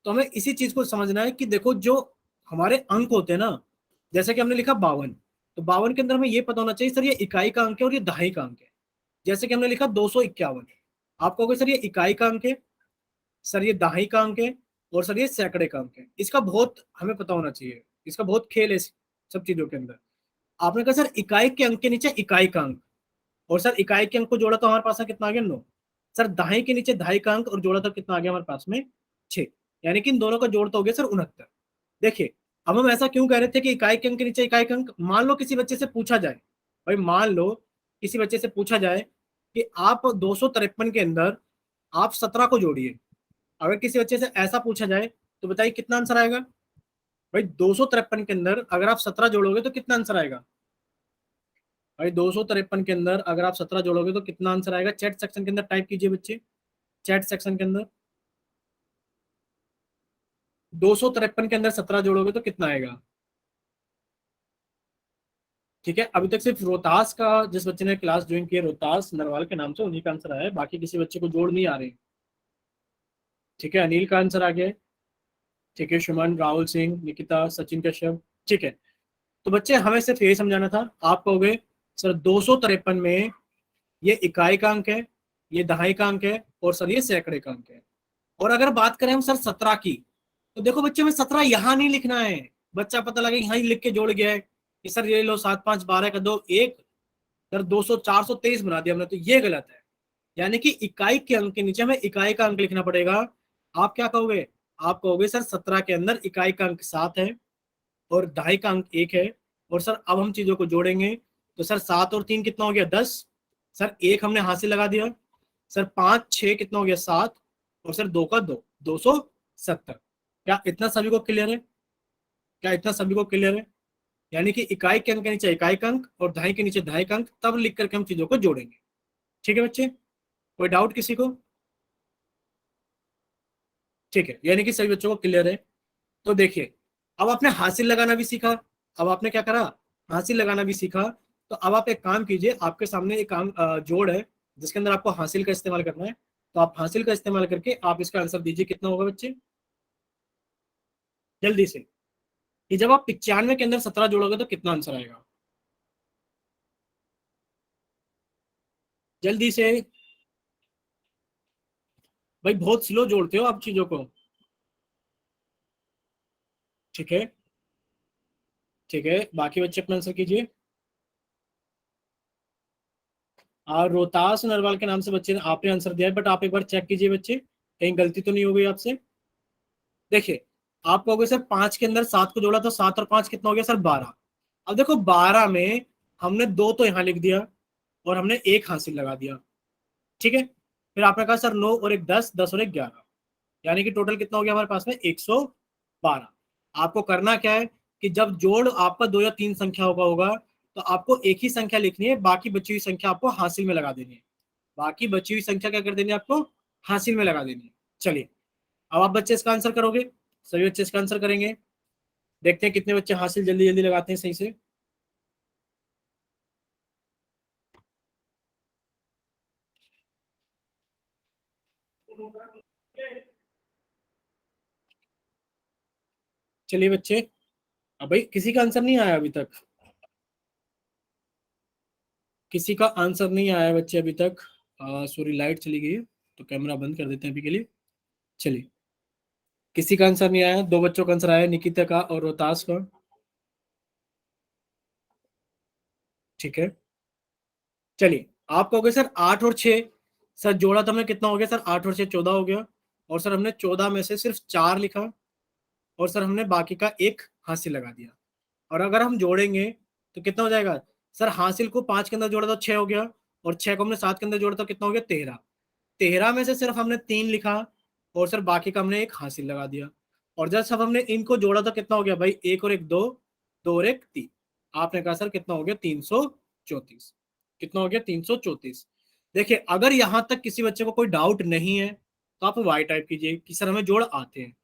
तो हमें इसी चीज को समझना है कि देखो जो हमारे अंक होते हैं ना, जैसे कि हमने लिखा 52, तो 52 के अंदर हमें ये पता होना चाहिए सर ये इकाई का अंक है और ये दहाई का अंक है। जैसे कि हमने लिखा 251, आप कहोगे सर ये इकाई का अंक है, सर ये दहाई का अंक है, और सर ये सैकड़े का अंक है। इसका बहुत हमें पता होना चाहिए, इसका बहुत खेल है इस सब चीजों के अंदर। आपने कहा सर इकाई के अंक के नीचे इकाई का अंक, और सर इकाई के अंक को जोड़ा तो हमारे पास में कितना आ गया 9। सर दहाई के नीचे दहाई का अंक और जोड़ा तो कितना आ गया हमारे पास में 6। यानी कि इन दोनों का जोड़ तो हो गया सर 69। देखिए अब हम ऐसा क्यों कह रहे थे कि इकाई के अंक के नीचे इकाई का अंक, मान लो किसी बच्चे से पूछा जाए, भाई मान लो किसी बच्चे से पूछा जाए कि आप 253 के अंदर आप 17 को जोड़िए। अगर किसी बच्चे से ऐसा पूछा जाए तो बताइए कितना आंसर आएगा। भाई 253 के अंदर अगर आप 17 जोड़ोगे तो कितना आंसर आएगा। भाई 253 के अंदर अगर आप 17 जोड़ोगे तो कितना आंसर आएगा। चैट सेक्शन के अंदर टाइप कीजिए बच्चे, चैट सेक्शन के अंदर 253 के अंदर 17 जोड़ोगे तो कितना आएगा। ठीक है, अभी तक सिर्फ रोहतास का जिस बच्चे ने क्लास ज्वाइन की है, रोहतास नरवाल के नाम से, उन्हीं का आंसर आया है, बाकी किसी बच्चे को जोड़ नहीं आ रहे। ठीक है, अनिल का आंसर आ गया है। ठीक है, सुमन, राहुल सिंह, निकिता, सचिन कश्यप। ठीक है, तो बच्चे हमें सिर्फ यही समझाना था। आप कहोगे सर 253 में ये इकाई का अंक है, ये दहाई का अंक है, और सर ये सैकड़े का अंक है। और अगर बात करें हम सर 17 की, तो देखो बच्चे हमें 17 यहाँ नहीं लिखना है। बच्चा पता लगे यहाँ ही लिख के जोड़ गया है कि सर ये लो 7 5 12 का 2 1, सर 200 423 बना दिया हमने, तो ये गलत है। यानी कि इकाई के अंक के नीचे हमें इकाई का अंक लिखना पड़ेगा। आप क्या कहोगे, आप कहोगे सर 17 के अंदर इकाई का अंक 7 है और दहाई का अंक 1 है। और सर अब हम चीजों को जोड़ेंगे तो सर 7 और 3 कितना हो गया 10। सर 1 हमने हासिल लगा दिया। सर 5 6 कितना हो गया 7, और सर 2 का 2 270। क्या इतना सभी को क्लियर है, क्या इतना सभी को क्लियर है। यानी कि इकाई के अंक के नीचे इकाई का अंक और दहाई के नीचे दहाई का अंक तब लिख करके हम चीजों को जोड़ेंगे। ठीक है बच्चे, कोई डाउट किसी को। ठीक है, यानी कि सभी बच्चों को क्लियर है। तो देखिए अब आपने हासिल लगाना भी सीखा, अब आपने क्या करा, हासिल लगाना भी सीखा। तो अब आप एक काम कीजिए, आपके सामने एक काम जोड़ है जिसके अंदर आपको हासिल का इस्तेमाल करना है। तो आप हासिल का इस्तेमाल करके आप इसका आंसर दीजिए कितना होगा बच्चे, जल्दी से। कि जब आप 95 के अंदर 17 जोड़ोगे तो कितना आंसर आएगा, जल्दी से। भाई बहुत स्लो जोड़ते हो आप चीजों को। ठीक है, ठीक है, बाकी बच्चे अपना आंसर कीजिए। और रोहतास नरवाल के नाम से बच्चे ने आपने आंसर दिया है, बट आप एक बार चेक कीजिए बच्चे कहीं गलती तो नहीं हो गई आपसे। देखिए आप कहोगे सर 5 के अंदर 7 को जोड़ा तो 7 और 5 कितना हो गया सर 12। अब देखो 12 में हमने 2 तो यहाँ लिख दिया और हमने 1 हासिल लगा दिया। ठीक है, फिर आपने कहा सर 9 और 1 10, 10 और 1 11, यानी कि टोटल कितना हो गया हमारे पास में 112। आपको करना क्या है कि जब जोड़ आपका 2 या 3 संख्या होगा होगा तो आपको एक ही संख्या लिखनी है, बाकी बची हुई संख्या आपको हासिल में लगा देनी है। बाकी बची हुई संख्या क्या कर देनी है आपको, हासिल में लगा देनी है। चलिए अब आप बच्चे इसका आंसर करोगे, सभी बच्चे इसका आंसर करेंगे। देखते हैं कितने बच्चे हासिल जल्दी जल्दी लगाते हैं सही से। चलिए बच्चे, अब भाई किसी का आंसर नहीं आया अभी तक, किसी का आंसर नहीं आया बच्चे अभी तक। सॉरी लाइट चली गई है तो कैमरा बंद कर देते हैं अभी के लिए। चलिए, किसी का आंसर नहीं आया, 2 बच्चों का आंसर आया, निकिता का और रोहतास का। ठीक है, चलिए आप कहोगे सर 8 और 6, सर जोड़ा तो हमने कितना हो गया सर 8 और 6 14 हो गया, और सर हमने 14 में से सिर्फ 4 लिखा, और सर हमने बाकी का 1 हासिल लगा दिया। और अगर हम जोड़ेंगे तो कितना हो जाएगा, सर हासिल को 5 के अंदर जोड़ा तो 6 हो गया, और 6 को हमने 7 के अंदर जोड़ा तो कितना हो गया 13। 13 में से सिर्फ हमने 3 लिखा, और सर बाकी का हमने 1 हासिल लगा दिया। और जब सब हमने इनको जोड़ा तो कितना हो गया भाई 1 और 1 2, 2 और 1 3। आपने कहा सर कितना हो गया 334। कितना हो गया 334। देखिए अगर यहां तक किसी बच्चे को कोई डाउट नहीं है तो आप वाई टाइप कीजिए कि सर हमें जोड़ आते हैं,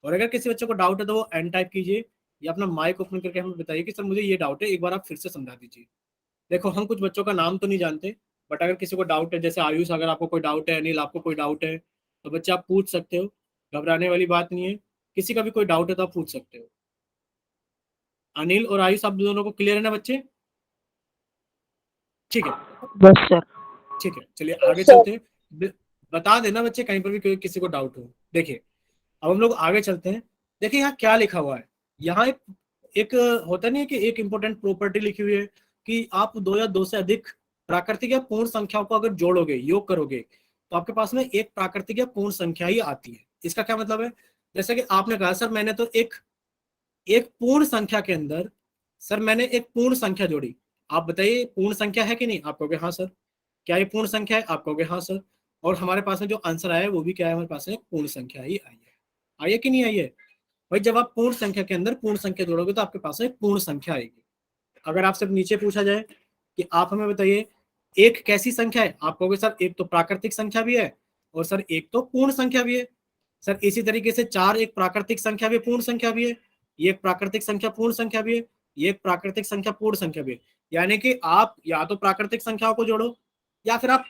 और अगर किसी बच्चे को डाउट है तो वो एन टाइप कीजिए, या अपना माइक ओपन करके हमें बताइए कि सर मुझे ये डाउट है, एक बार आप फिर से समझा दीजिए। देखो हम कुछ बच्चों का नाम तो नहीं जानते, बट अगर किसी को डाउट है, जैसे आयुष, अगर आपको कोई डाउट है, अनिल आपको कोई डाउट है, तो बच्चे आप पूछ सकते हो, घबराने वाली बात नहीं है। किसी का भी कोई डाउट है तो आप पूछ सकते हो। अनिल और आयुष आप दोनों को क्लियर है ना बच्चे? ठीक है, बस सर। ठीक है, चलिए आगे चलते हैं। बता देना बच्चे कहीं पर भी किसी को डाउट हो। देखिए अब हम लोग आगे चलते हैं। देखिए यहाँ क्या लिखा हुआ है, यहाँ एक एक होता नहीं है कि एक इंपॉर्टेंट प्रॉपर्टी लिखी हुई है कि आप दो या दो से अधिक प्राकृतिक या पूर्ण संख्याओं को अगर जोड़ोगे, योग करोगे, तो आपके पास में एक प्राकृतिक या पूर्ण संख्या ही आती है। इसका क्या मतलब है? जैसे कि आपने कहा सर मैंने तो एक एक पूर्ण संख्या के अंदर, सर मैंने एक पूर्ण संख्या जोड़ी, आप बताइए पूर्ण संख्या है कि नहीं? आप कहोगे हाँ सर। क्या ये पूर्ण संख्या है? आप कहोगे हाँ सर। और हमारे पास में जो आंसर आया है वो भी क्या है, हमारे पास में पूर्ण संख्या ही आई है। आई है कि नहीं आई है? भाई जब आप पूर्ण संख्या के अंदर पूर्ण संख्या जोड़ोगे तो आपके पास में पूर्ण संख्या आएगी। अगर आपसे नीचे पूछा जाए कि आप हमें बताइए एक कैसी संख्या है, आप कहोगे सर एक तो प्राकृतिक संख्या भी है और सर एक तो पूर्ण संख्या भी है। सर इसी तरीके से चार एक प्राकृतिक संख्या भी, पूर्ण संख्या भी है, ये एक प्राकृतिक संख्या पूर्ण संख्या भी है, ये एक प्राकृतिक संख्या पूर्ण संख्या भी है। यानी कि आप या तो प्राकृतिक संख्याओं को जोड़ो या फिर आप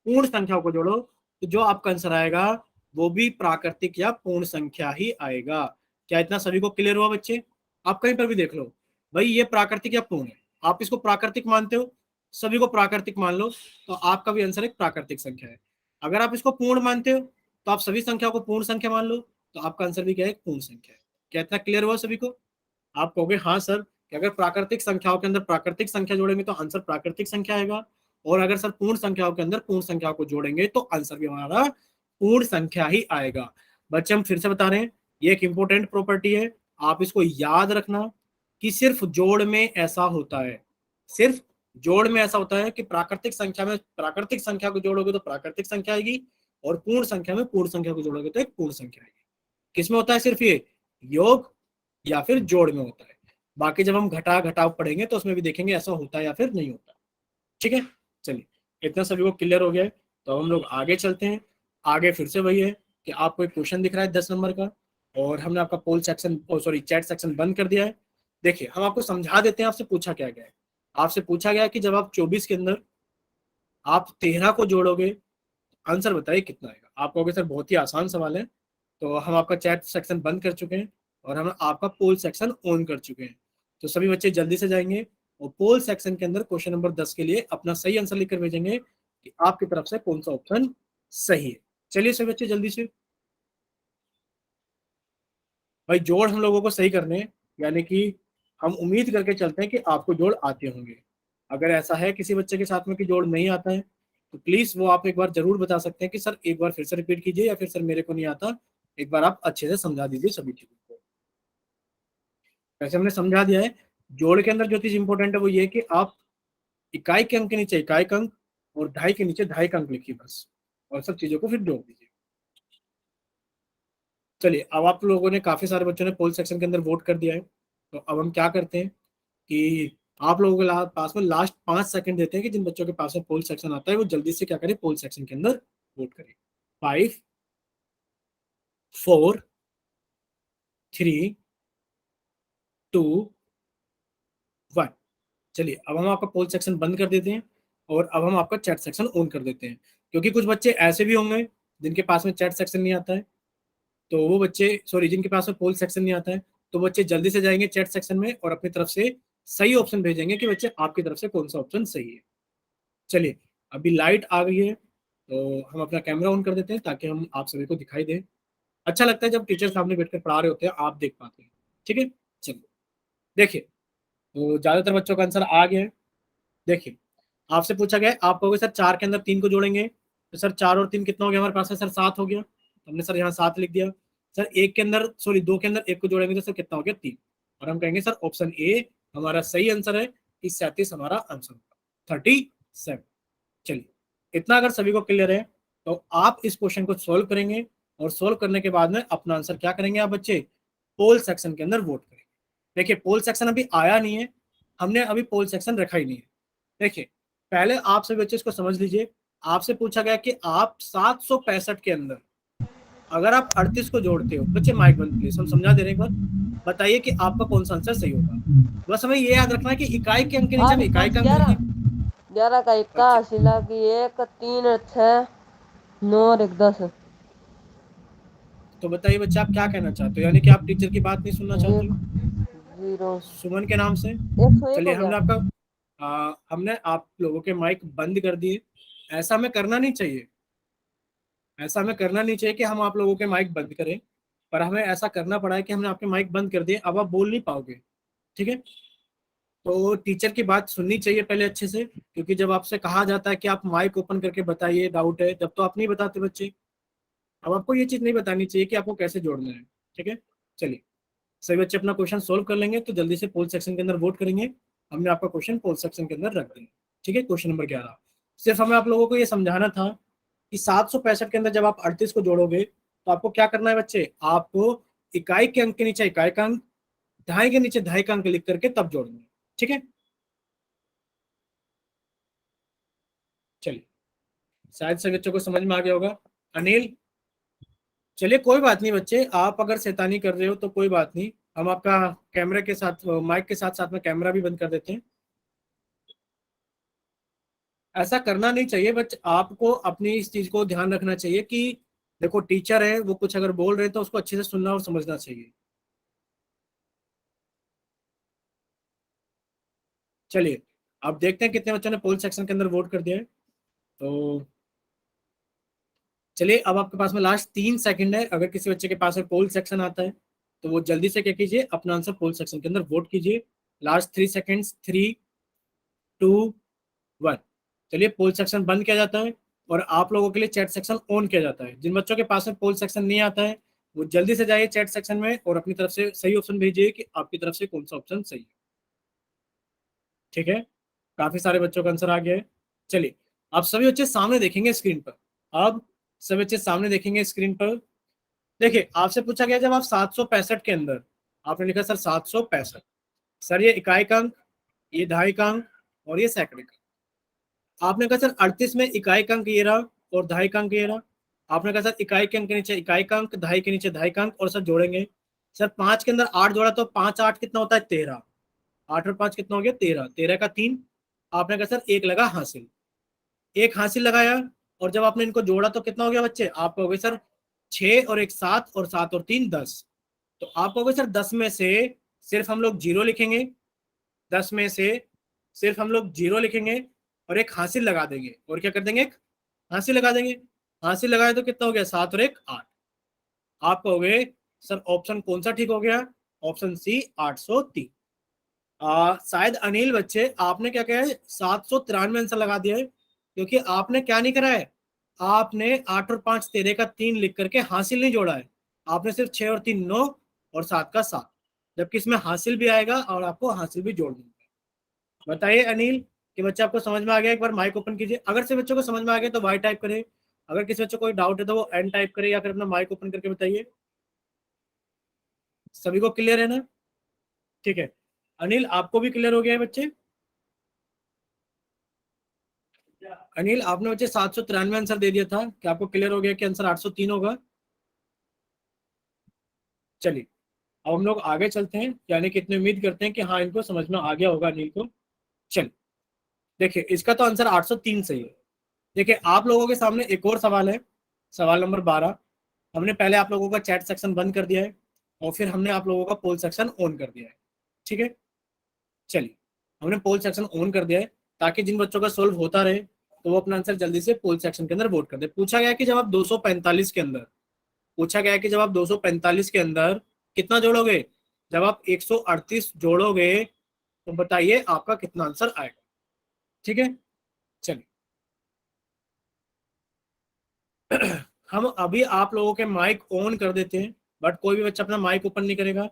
पूर्ण संख्याओं को जोड़ो, तो जो आपका आंसर आएगा वो भी प्राकृतिक या पूर्ण संख्या ही आएगा। क्या इतना सभी को क्लियर हुआ बच्चे? आप कहीं पर भी देख लो, भाई ये प्राकृतिक या पूर्ण है, आप इसको प्राकृतिक मानते हो, सभी को प्राकृतिक मान लो, तो आपका भी आंसर एक प्राकृतिक संख्या है। अगर आप इसको पूर्ण मानते हो तो आप सभी संख्या को पूर्ण संख्या मान लो, तो आपका आंसर भी क्या है? पूर्ण संख्या है। क्या इतना क्लियर हुआ सभी को? आप कहोगे हाँ सर कि अगर प्राकृतिक संख्याओं के अंदर प्राकृतिक संख्या जोड़ेंगे तो आंसर प्राकृतिक संख्या आएगा, और अगर सर पूर्ण संख्याओं के अंदर पूर्ण संख्याओं को जोड़ेंगे तो आंसर भी हमारा पूर्ण संख्या ही आएगा। बच्चे हम फिर से बता रहे हैं, ये एक इंपॉर्टेंट प्रॉपर्टी है, आप इसको याद रखना कि सिर्फ जोड़ में ऐसा होता है, सिर्फ जोड़ में ऐसा होता है कि प्राकृतिक संख्या में प्राकृतिक संख्या को जोड़ोगे तो प्राकृतिक संख्या आएगी, और पूर्ण संख्या में पूर्ण संख्या को जोड़ोगे तो एक पूर्ण संख्या आएगी। किसमें होता है सिर्फ ये? योग या फिर जोड़ में होता है। बाकी जब हम घटा घटाव पढ़ेंगे तो उसमें भी देखेंगे ऐसा होता है या फिर नहीं होता। ठीक है, चलिए इतना सभी को क्लियर हो गया है, तो हम लोग आगे चलते हैं। आगे फिर से वही है कि आपको एक क्वेश्चन दिख रहा है 10 नंबर का, और हमने आपका पोल सेक्शन सॉरी चैट सेक्शन बंद कर दिया है। देखिए हम आपको समझा देते हैं, आपसे पूछा क्या गया है। आपसे पूछा गया कि जब आप 24 के अंदर आप 13 को जोड़ोगे, आंसर बताइए कितना आएगा। आप कहोगे सर बहुत ही आसान सवाल है, तो हम आपका चैट सेक्शन बंद कर चुके हैं और हम आपका पोल सेक्शन ऑन कर चुके हैं। तो सभी बच्चे जल्दी से जाएंगे और पोल सेक्शन के अंदर क्वेश्चन नंबर 10 के लिए अपना सही आंसर लिखकर भेजेंगे कि आपकी तरफ से कौन सा ऑप्शन सही है। चलिए सभी बच्चे जल्दी से, भाई जोड़ हम लोगों को सही करने हैं, यानी कि हम उम्मीद करके चलते हैं कि आपको जोड़ आते होंगे। अगर ऐसा है किसी बच्चे के साथ में कि जोड़ नहीं आता है, तो प्लीज वो आप एक बार जरूर बता सकते हैं कि सर एक बार फिर से रिपीट कीजिए, या फिर सर मेरे को नहीं आता, एक बार आप अच्छे से समझा दीजिए सभी चीजों को। वैसे हमने समझा दिया है। जोड़ के अंदर जो चीज इंपॉर्टेंट है वो ये कि आप इकाई के अंक के नीचे इकाई का अंक और ढाई के नीचे ढाई का अंक लिखिए बस, और सब चीजों को फिर जोड़ दीजिए। चलिए अब आप लोगों ने, काफी सारे बच्चों ने पोल सेक्शन के अंदर वोट कर दिया है, तो अब हम क्या करते हैं कि आप लोगों के पास में लास्ट 5 सेकंड देते हैं कि जिन बच्चों के पास में पोल सेक्शन आता है वो जल्दी से क्या करें, पोल सेक्शन के अंदर वोट करें। 5 4 3 2 1। चलिए अब हम आपका पोल सेक्शन बंद कर देते हैं और अब हम आपका चैट सेक्शन ऑन कर देते हैं, क्योंकि कुछ बच्चे ऐसे भी होंगे जिनके पास में चैट सेक्शन नहीं आता है, तो वो बच्चे सॉरी जिनके पास में पोल सेक्शन नहीं आता है, तो बच्चे जल्दी से जाएंगे चैट सेक्शन में और अपनी तरफ से सही ऑप्शन भेजेंगे कि बच्चे आपकी तरफ से कौन सा ऑप्शन सही है। चलिए अभी लाइट आ गई है, तो हम अपना कैमरा ऑन कर देते हैं ताकि हम आप सभी को दिखाई दे। अच्छा लगता है जब टीचर सामने बैठकर पढ़ा रहे होते हैं, आप देख पाते हैं। ठीक है, चलिए देखिए, तो ज्यादातर बच्चों का आंसर आ गया है। देखिए आपसे पूछा गया है, आप कहोगे सर 4 के अंदर 3 को जोड़ेंगे, तो सर 4 और 3 कितना हो गया हमारे पास में? सर 7 हो गया। हमने सर यहाँ 7 लिख दिया। सर 1 के अंदर सॉरी 2 के अंदर 1 को जोड़ेंगे तो सर कितना हो गया? 3। और हम कहेंगे सर ऑप्शन ए हमारा सही आंसर है कि 37 हमारा आंसर होगा, 37। चलिए इतना अगर सभी को क्लियर है तो आप इस क्वेश्चन को सोल्व करेंगे, और सोल्व करने के बाद में अपना आंसर क्या करेंगे आप बच्चे? पोल सेक्शन के अंदर वोट करेंगे। देखिए पोल सेक्शन अभी आया नहीं है, हमने अभी पोल सेक्शन रखा ही नहीं है। देखिए पहले आप सभी बच्चे इसको समझ लीजिए, आपसे पूछा गया कि आप 765 के अंदर अगर आप 38 को जोड़ते हो, बच्चे माइक बंद प्लीज, हम समझा दे रहे हैं एक बार, बताइए कि आपका कौन सा आंसर सही होगा। बस हमें ये याद रखना है कि इकाई के अंक के नीचे हम इकाई का अंक लिखेंगे 11 का इक्का, अच्छा, शिला की 1, 3 और 6, 9 और 1 10। तो बताइए बच्चा आप क्या कहना चाहते हो, यानी कि आप टीचर की बात नहीं सुनना चाहते हो 0 सुमन के नाम से। 101 चलिए हो गया। हमने आप लोगों के माइक बंद कर दिए। ऐसा हमें करना नहीं चाहिए, ऐसा हमें करना नहीं चाहिए कि हम आप लोगों के माइक बंद करें, पर हमें ऐसा करना पड़ा है कि हमने आपके माइक बंद कर दिए, अब आप बोल नहीं पाओगे। ठीक है, तो टीचर की बात सुननी चाहिए पहले अच्छे से, क्योंकि जब आपसे कहा जाता है कि आप माइक ओपन करके बताइए डाउट है, तब तो आप नहीं बताते बच्चे। अब आपको ये चीज नहीं बतानी चाहिए कि आपको कैसे जोड़ना है। ठीक है, चलिए सभी बच्चे अपना क्वेश्चन सोल्व कर लेंगे तो जल्दी से पोल सेक्शन के अंदर वोट करेंगे। हमने आपका क्वेश्चन पोल सेक्शन के अंदर रख दिया। ठीक है, क्वेश्चन नंबर 11। सिर्फ हमें आप लोगों को ये समझाना था कि 765 के अंदर जब आप 38 को जोड़ोगे तो आपको क्या करना है बच्चे, आपको इकाई के अंक के नीचे इकाई का अंक, दहाई के नीचे दहाई का अंक लिख करके तब जोड़ना है। ठीक है, चलिए शायद सभी बच्चों को समझ में आ गया होगा। अनिल, चलिए कोई बात नहीं बच्चे, आप अगर शैतानी कर रहे हो तो कोई बात नहीं, हम आपका कैमरे के साथ माइक के साथ साथ में कैमरा भी बंद कर देते हैं। ऐसा करना नहीं चाहिए, बट आपको अपनी इस चीज को ध्यान रखना चाहिए कि देखो टीचर है, वो कुछ अगर बोल रहे हैं तो उसको अच्छे से सुनना और समझना चाहिए। चलिए अब देखते हैं कितने बच्चों ने पोल सेक्शन के अंदर वोट कर दिया है। तो चलिए अब आपके पास में लास्ट 3 सेकंड है, अगर किसी बच्चे के पास में पोल सेक्शन आता है तो वो जल्दी से क्या कीजिए, अपना आंसर पोल सेक्शन के अंदर वोट कीजिए। Last 3 seconds, 3, 2, 1। चलिए पोल सेक्शन बंद किया जाता है और आप लोगों के लिए चैट सेक्शन ऑन किया जाता है। जिन बच्चों के पास में पोल सेक्शन नहीं आता है वो जल्दी से जाइए चैट सेक्शन में और अपनी तरफ से सही ऑप्शन भेजिए कि आपकी तरफ से कौन सा ऑप्शन सही है। ठीक है, काफी सारे बच्चों का आंसर आ गया है। चलिए आप सभी बच्चे सामने देखेंगे स्क्रीन पर। अब सभी बच्चे सामने देखेंगे स्क्रीन पर। देखिए आपसे पूछा गया जब आप 765 के अंदर, आपने लिखा सर 765, सर ये इकाई का अंक, ये दहाई का अंक और ये सैकड़े का। आपने कहा सर 38 में इकाई का अंक ये रहा और दहाई का अंक ये रहा। आपने कहा सर इकाई के अंक के नीचे इकाई का अंक, दहाई के नीचे दहाई का अंक, और सर जोड़ेंगे। सर 5 के अंदर 8 जोड़ा तो 5 8 कितना होता है 13। 8 और 5 कितना हो गया 13, 13 का 3। आपने कहा सर एक लगा हासिल, एक हासिल लगाया, और जब आपने इनको जोड़ा तो कितना हो गया बच्चे, आप कहोगे सर 6 और एक 7 और 7 और 3 10। तो आप कहोगे सर 10 में से सिर्फ हम लोग जीरो लिखेंगे, 10 में से सिर्फ हम लोग जीरो लिखेंगे और एक हासिल लगा देंगे, और क्या कर देंगे एक हासिल लगा देंगे। हासिल लगाए तो कितना हो गया 7 और एक 8। आप कहोगे सर ऑप्शन कौन सा ठीक हो गया, ऑप्शन सी 803। शायद अनिल बच्चे आपने क्या कहा है 793 आंसर लगा दिया है, क्योंकि आपने क्या नहीं करा है, आपने 8 और 5 13 का 3 लिख करके हासिल नहीं जोड़ा है। आपने सिर्फ 6 और 3 9 और 7 का 7, जबकि इसमें हासिल भी आएगा और आपको हासिल भी जोड़ना है। बताइए अनिल कि बच्चा आपको समझ में आ गया, एक बार माइक ओपन कीजिए, अगर से बच्चों को समझ में आ गया तो वाई टाइप करे, अगर किसी बच्चों को कोई डाउट है तो वो एन टाइप करे या फिर अपना माइक ओपन करके बताइए। सभी को क्लियर है ना? ठीक है, अनिल आपको भी क्लियर हो गया है बच्चे? अनिल आपने बच्चे 793 आंसर दे दिया था, क्या आपको क्लियर हो गया कि आंसर 803 होगा? चलिए अब हम लोग आगे चलते हैं, यानी कि इतनी उम्मीद करते हैं कि हाँ इनको समझ में आ गया होगा अनिल को। चलिए देखिए इसका तो आंसर 803 सही है। देखिए आप लोगों के सामने एक और सवाल है, सवाल नंबर 12। हमने पहले आप लोगों का चैट सेक्शन बंद कर दिया है और फिर हमने आप लोगों का पोल सेक्शन ऑन कर दिया है। ठीक है, चलिए हमने पोल सेक्शन ऑन कर दिया है ताकि जिन बच्चों का सोल्व होता रहे तो वो अपना आंसर जल्दी से पोल सेक्शन के अंदर वोट कर दे। पूछा गया कि जब आप 245 के अंदर, पूछा गया कि जब आप 245 के अंदर कितना जोड़ोगे, जब आप 138 जोड़ोगे तो बताइए आपका कितना आंसर आएगा। ठीक है, चलिए हम अभी आप लोगों के माइक ऑन कर देते हैं, बट कोई भी बच्चा अपना माइक ओपन नहीं करेगा,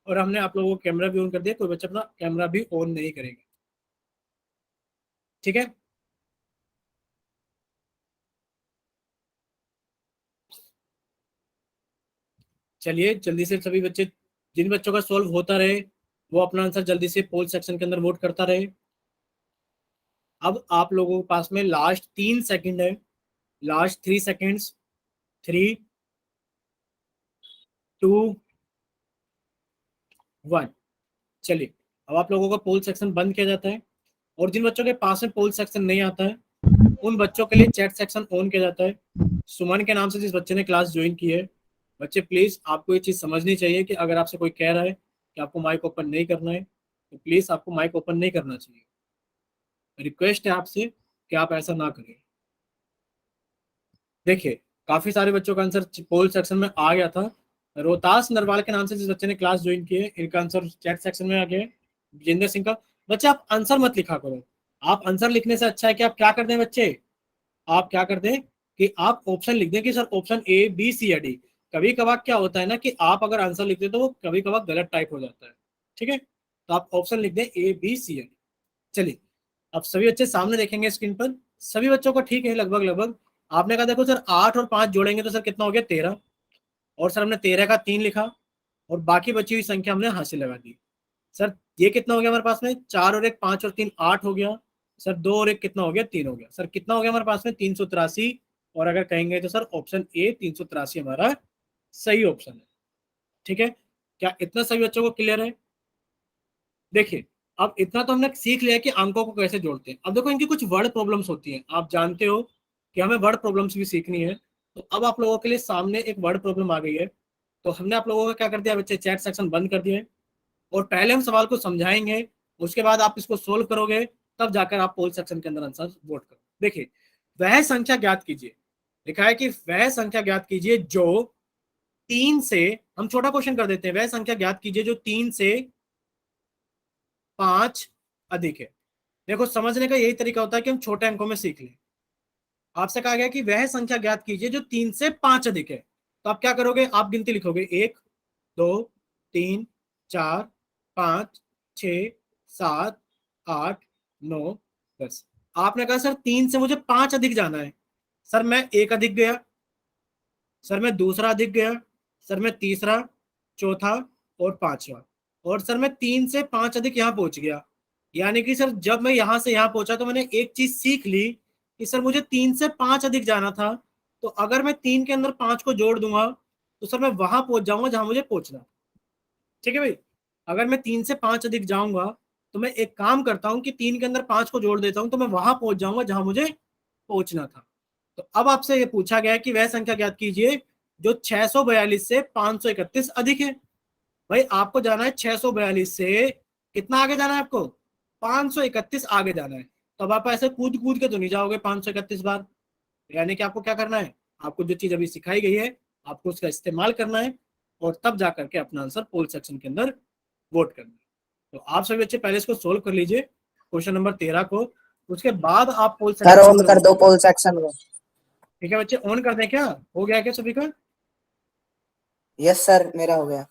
और हमने आप लोगों को कैमरा भी ऑन कर दिया, कोई बच्चा अपना कैमरा भी ऑन नहीं करेगा। ठीक है, चलिए जल्दी से सभी बच्चे, जिन बच्चों का सोल्व होता रहे वो अपना आंसर जल्दी से पोल सेक्शन के अंदर वोट करता रहे। अब आप लोगों के पास में लास्ट 3 सेकंड है, लास्ट 3 सेकंड्स, 3, 2, 1। चलिए अब आप लोगों का पोल सेक्शन बंद किया जाता है। और जिन बच्चों के पास में पोल सेक्शन नहीं आता है उन बच्चों के लिए चैट सेक्शन ऑन किया जाता है। सुमन के नाम से जिस बच्चे ने क्लास ज्वाइन की है, बच्चे प्लीज आपको ये चीज समझनी चाहिए कि अगर आपसे कोई कह रहा है कि आपको माइक ओपन नहीं करना है तो प्लीज आपको माइक ओपन नहीं करना चाहिए। रिक्वेस्ट है आपसे कि आप ऐसा ना करें। देखिए काफी सारे बच्चों का आंसर पोल सेक्शन में आ गया था। रोहतास नरवाल के नाम से जिस बच्चे ने क्लास ज्वाइन की है, इनका आंसर चैट सेक्शन में आ गया है। विजेंद्र सिंह का। बच्चे आप आंसर मत लिखा करो, आप आंसर लिखने से अच्छा है कि आप क्या कर दें बच्चे, आप क्या कर दें कि आप ऑप्शन लिख दें कि sir option A B C या डी। कभी कभार क्या होता है ना कि आप अगर आंसर लिखते तो वो कभी कभार गलत टाइप हो जाता है। ठीक है, तो आप ऑप्शन लिख दें ए बी सी या डी। चलिए अब सभी बच्चे सामने देखेंगे स्क्रीन पर, सभी बच्चों को ठीक है लगभग लगभग। आपने कहा देखो सर 8 और 5 जोड़ेंगे तो सर कितना हो गया 13, और सर हमने 13 का 3 लिखा और बाकी बची हुई संख्या हमने हासिल लगा दी। सर ये कितना हो गया हमारे पास में 4 और 1 5 और 3 8 हो गया। सर 2 और 1 कितना हो गया 3 हो गया। सर कितना हो गया हमारे पास में 383। और अगर कहेंगे तो सर ऑप्शन ए 383 हमारा सही ऑप्शन है। ठीक है, क्या इतना सभी बच्चों को क्लियर है? देखिए अब इतना तो हमने सीख लिया कि अंकों को कैसे जोड़ते हैं। अब देखो इनकी कुछ वर्ड प्रॉब्लम्स होती हैं, आप जानते हो कि हमें वर्ड प्रॉब्लम्स भी सीखनी है। तो अब आप लोगों के लिए सामने एक वर्ड प्रॉब्लम आ गई है। तो हमने आप लोगों को क्या कर दिया बच्चे, चैट सेक्शन बंद कर दिया है और पहले हम सवाल को समझाएंगे, उसके बाद आप इसको सोल्व करोगे, तब जाकर आप पोल सेक्शन के अंदर आंसर वोट करो। देखिए वह संख्या ज्ञात कीजिए, लिखा है कि वह संख्या ज्ञात कीजिए जो 3 से, हम छोटा क्वेश्चन कर देते हैं, वह संख्या ज्ञात कीजिए जो 3 से 5 अधिक है। देखो समझने का यही तरीका होता है कि हम छोटे अंकों में सीख लें। आपसे कहा गया कि वह संख्या ज्ञात कीजिए जो 3 से 5 अधिक है, तो आप क्या करोगे, आप गिनती लिखोगे 1 2 3 4 5 6 7 8 9 10। आपने कहा सर 3 से मुझे 5 अधिक जाना है। सर मैं 1 अधिक गया, सर मैं दूसरा अधिक गया, सर मैं तीसरा, चौथा और पांचवा, और सर मैं 3 से 5 अधिक यहाँ पहुंच गया। यानी कि सर जब मैं यहां से यहाँ पहुंचा तो मैंने एक चीज सीख ली कि सर मुझे 3 से 5 अधिक जाना था। तो अगर मैं 3 के अंदर 5 को जोड़ दूंगा तो सर मैं वहां पहुंच जाऊंगा जहां मुझे पहुंचना। ठीक है भाई, अगर मैं 3 से 5 अधिक जाऊंगा तो मैं एक काम करता हूं कि 3 के अंदर 5 को जोड़ देता हूं तो मैं वहां पहुंच जाऊंगा जहां मुझे पहुंचना था। तो अब आपसे ये पूछा गया है कि वह संख्या ज्ञात कीजिए जो 642 से 531 अधिक है। भाई आपको जाना है 642 से कितना आगे जाना है आपको, 531 आगे जाना है। तो अब आप ऐसे कूद कूद के तो नहीं जाओगे 531 बार। यानी कि आपको क्या करना है, आपको जो चीज अभी सिखाई गई है आपको उसका इस्तेमाल करना है और तब जाकर के अपना आंसर पोल सेक्शन के अंदर वोट करना है। तो आप सभी बच्चे पहले इसको सोल्व कर लीजिए क्वेश्चन नंबर 13 को, उसके बाद आप पोल सर सेक्शन के ऑन अंदर कर vote दो करें। पोल सेक्शन को। ठीक है बच्चे, ऑन कर दें क्या, हो गया क्या सभी का? यस सर मेरा हो गया।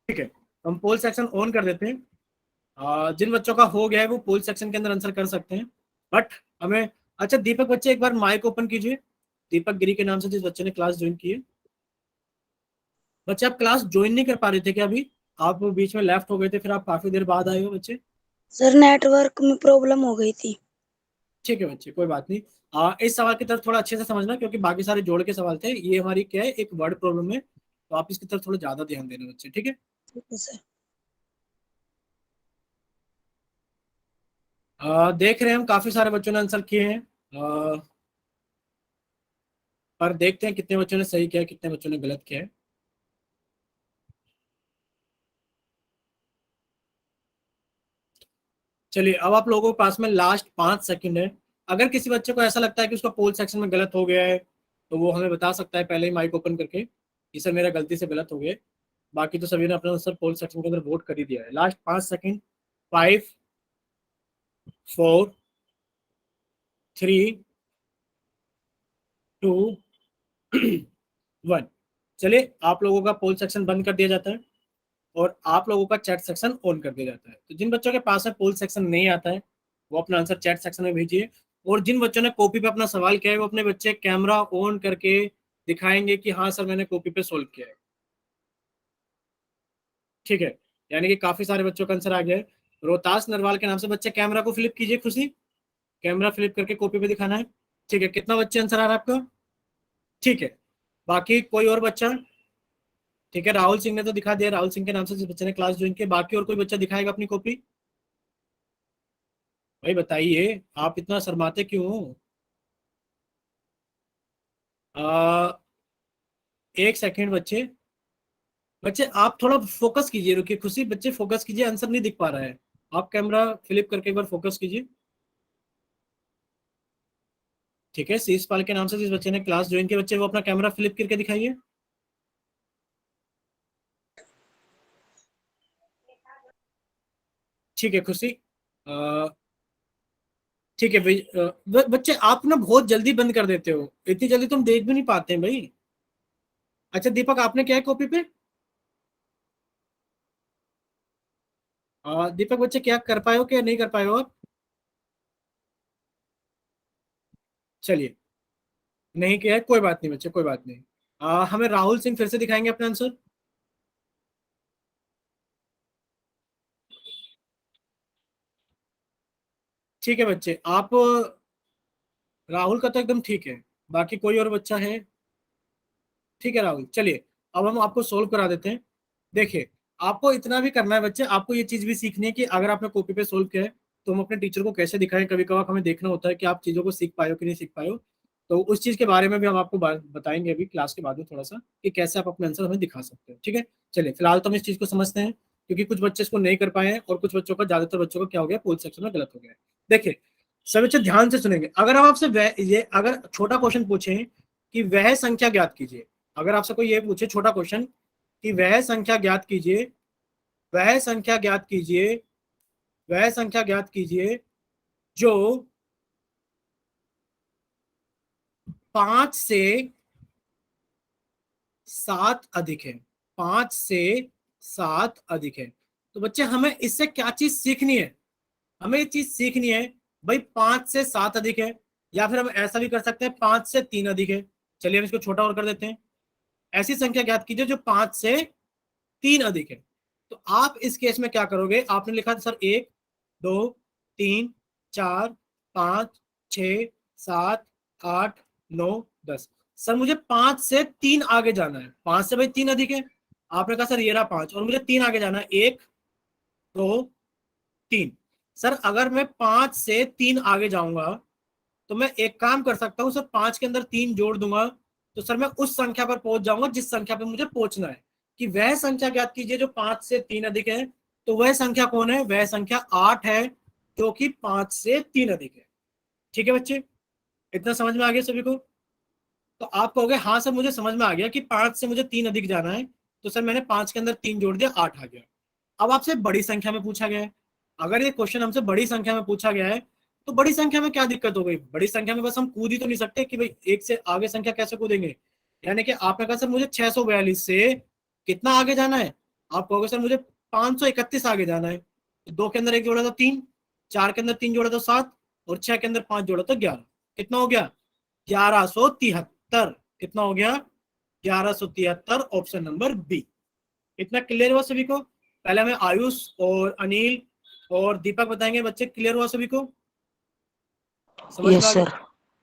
ठीक है, हम पोल सेक्शन ऑन कर देते हैं। जिन बच्चों का हो गया है वो पोल सेक्शन के अंदर आंसर कर सकते हैं, बट हमें, अच्छा दीपक बच्चे एक बार माइक ओपन कीजिए। दीपक गिरी के नाम से जिस बच्चे ने क्लास ज्वाइन की है। बच्चे आप क्लास ज्वाइन नहीं कर पा रहे थे क्या अभी, आप बीच में लेफ्ट हो गए थे फिर आप काफी देर बाद आए हो बच्चे? सर नेटवर्क में प्रॉब्लम हो गई थी। ठीक है बच्चे कोई बात नहीं। इस सवाल की तरफ थोड़ा अच्छे से समझना क्योंकि बाकी सारे जोड़ के सवाल थे, ये हमारी क्या है एक वर्ड प्रॉब्लम है, तो आप इसकी तरफ थोड़ा ज्यादा ध्यान देना बच्चे, ठीक है? ठीक है सर। देख रहे हैं हम काफी सारे बच्चों ने आंसर किए हैं, पर देखते हैं कितने बच्चों ने सही किया है कितने बच्चों ने गलत किया है। चलिए अब आप लोगों के पास में लास्ट 5 सेकंड है। अगर किसी बच्चे को ऐसा लगता है कि उसका पोल सेक्शन में गलत हो गया है तो वो हमें बता सकता है पहले ही माइक ओपन करके कि सर मेरा गलती से गलत हो गया है। बाकी तो सभी ने अपना आंसर पोल सेक्शन के अंदर वोट कर ही दिया है। Last 5 second, 5 4 3 2 1। चलिए आप लोगों का पोल सेक्शन बंद कर दिया जाता है और आप लोगों का चैट सेक्शन ऑन कर दिया जाता है। तो जिन बच्चों के पास में पोल सेक्शन नहीं आता है वो अपना आंसर चैट सेक्शन में भेजिए, और जिन बच्चों ने कॉपी पे अपना सवाल किया है वो अपने बच्चे कैमरा ऑन करके दिखाएंगे कि हाँ सर मैंने कॉपी पे सोल्व किया है। ठीक है, यानी कि काफी सारे बच्चों का आंसर आ गया है। रोहतास नरवाल के नाम से बच्चे कैमरा को फ्लिप कीजिए, खुशी कैमरा फ्लिप करके कॉपी पे दिखाना है। ठीक है, कितना बच्चे आंसर आ रहा है आपका? ठीक है, बाकी कोई और बच्चा? ठीक है, राहुल सिंह ने तो दिखा दिया, राहुल सिंह के नाम से जिस बच्चे ने क्लास ज्वाइन की, बाकी और कोई बच्चा दिखाएगा अपनी कॉपी? भाई बताइए, आप इतना शर्माते क्यों हो? आ, एक सेकंड बच्चे, बच्चे आप थोड़ा फोकस कीजिए, रुकिए खुशी, बच्चे फोकस कीजिए, आंसर नहीं दिख पा रहा है। आप कैमरा फ्लिप करके एक बार फोकस कीजिए। ठीक है, शीशपाल के नाम से जिस बच्चे ने क्लास ज्वाइन किया, बच्चे वो अपना कैमरा फ्लिप करके दिखाइए। ठीक है खुशी, अ, ठीक है भाई। बच्चे आप ना बहुत जल्दी बंद कर देते हो, इतनी जल्दी तुम देख भी नहीं पाते हैं भाई। अच्छा दीपक, आपने क्या है कॉपी पे? दीपक बच्चे क्या कर पाए हो, क्या नहीं कर पाए हो आप? चलिए, नहीं किया है, कोई बात नहीं बच्चे, कोई बात नहीं। हमें राहुल सिंह फिर से दिखाएंगे अपना आंसर। ठीक है बच्चे, आप, राहुल का तो एकदम ठीक है, बाकी कोई और बच्चा है? ठीक है राहुल, चलिए अब हम आपको सोल्व करा देते हैं। देखिए, आपको इतना भी करना है बच्चे, आपको ये चीज भी सीखनी है कि अगर आपने कॉपी पे सोल्व किया है तो हम अपने टीचर को कैसे दिखाएं। कभी कभार हमें देखना होता है कि आप चीजों को सीख पाए हो कि नहीं सीख पाए हो। तो उस चीज के बारे में भी हम आपको बताएंगे अभी क्लास के बाद में थोड़ा सा, कि कैसे आप अपने आंसर हमें दिखा सकते हो। ठीक है, चलिए फिलहाल तो हम इस चीज को समझते हैं, क्योंकि कुछ बच्चे इसको नहीं कर पाए हैं और कुछ बच्चों का, ज्यादातर बच्चों का क्या हो गया, पूल सेक्शन में गलत हो गया है। देखिए सब बच्चे ध्यान से सुनेंगे, अगर हम आपसे ये अगर छोटा क्वेश्चन पूछें कि वह संख्या ज्ञात कीजिए, अगर आपसे कोई ये पूछे छोटा क्वेश्चन कि वह संख्या ज्ञात कीजिए, वह संख्या ज्ञात कीजिए, वह संख्या ज्ञात कीजिए जो 5 से 7 अधिक है, 5 से 7 अधिक है। तो बच्चे हमें इससे क्या चीज सीखनी है? हमें ये चीज सीखनी है भाई 5 से 7 अधिक है, या फिर हम ऐसा भी कर सकते हैं 5 से 3 अधिक है। चलिए हम इसको छोटा और कर देते हैं, ऐसी संख्या ज्ञात कीजिए जो 5 से 3 अधिक है। तो आप इस केस में क्या करोगे, आपने लिखा था सर 1 2 3 4 5 6 7 8 9 10। सर मुझे 5 से 3 आगे जाना है, 5 से भाई 3 अधिक है। आपने कहा सर ये रहा 5 और मुझे 3 आगे जाना है, 1 2 3। सर अगर मैं 5 से 3 आगे जाऊंगा तो मैं एक काम कर सकता हूँ सर, 5 के अंदर 3 जोड़ दूंगा, तो सर मैं उस संख्या पर पहुंच जाऊंगा जिस संख्या पर मुझे पहुंचना है। कि वह संख्या ज्ञात कीजिए जो 5 से 3 अधिक है। तो वह संख्या कौन है? वह संख्या 8 है, जो कि 5 से 3 अधिक है। ठीक है बच्चे, इतना समझ में आ गया सभी को? तो आप कहोगे हाँ सर मुझे समझ में आ गया कि 5 से मुझे 3 अधिक जाना है, तो सर मैंने 5 के अंदर 3 जोड़ दिया, 8 आ गया। अब आपसे बड़ी संख्या में पूछा गया है, अगर ये क्वेश्चन हमसे बड़ी संख्या में पूछा गया है, तो बड़ी संख्या में क्या दिक्कत हो गई? बड़ी संख्या में बस हम कूद ही तो नहीं सकते कि भाई एक से आगे संख्या कैसे कूदेंगे। यानी कि आपने कहा सर मुझे 642 से कितना आगे जाना है, आप कहोगे सर मुझे 531 आगे जाना है। तो 2 के अंदर 1 जोड़ा तो 3, 4 के अंदर 3 जोड़ा तो 7, और 6 के अंदर 5 जोड़ा तो 11। कितना हो गया? 1173। कितना हो गया? 1173, ऑप्शन नंबर बी। इतना क्लियर हुआ सभी को? पहले हमें आयुष और अनिल और दीपक बताएंगे। बच्चे क्लियर हुआ सभी को? समझ में यस आ गया? सर।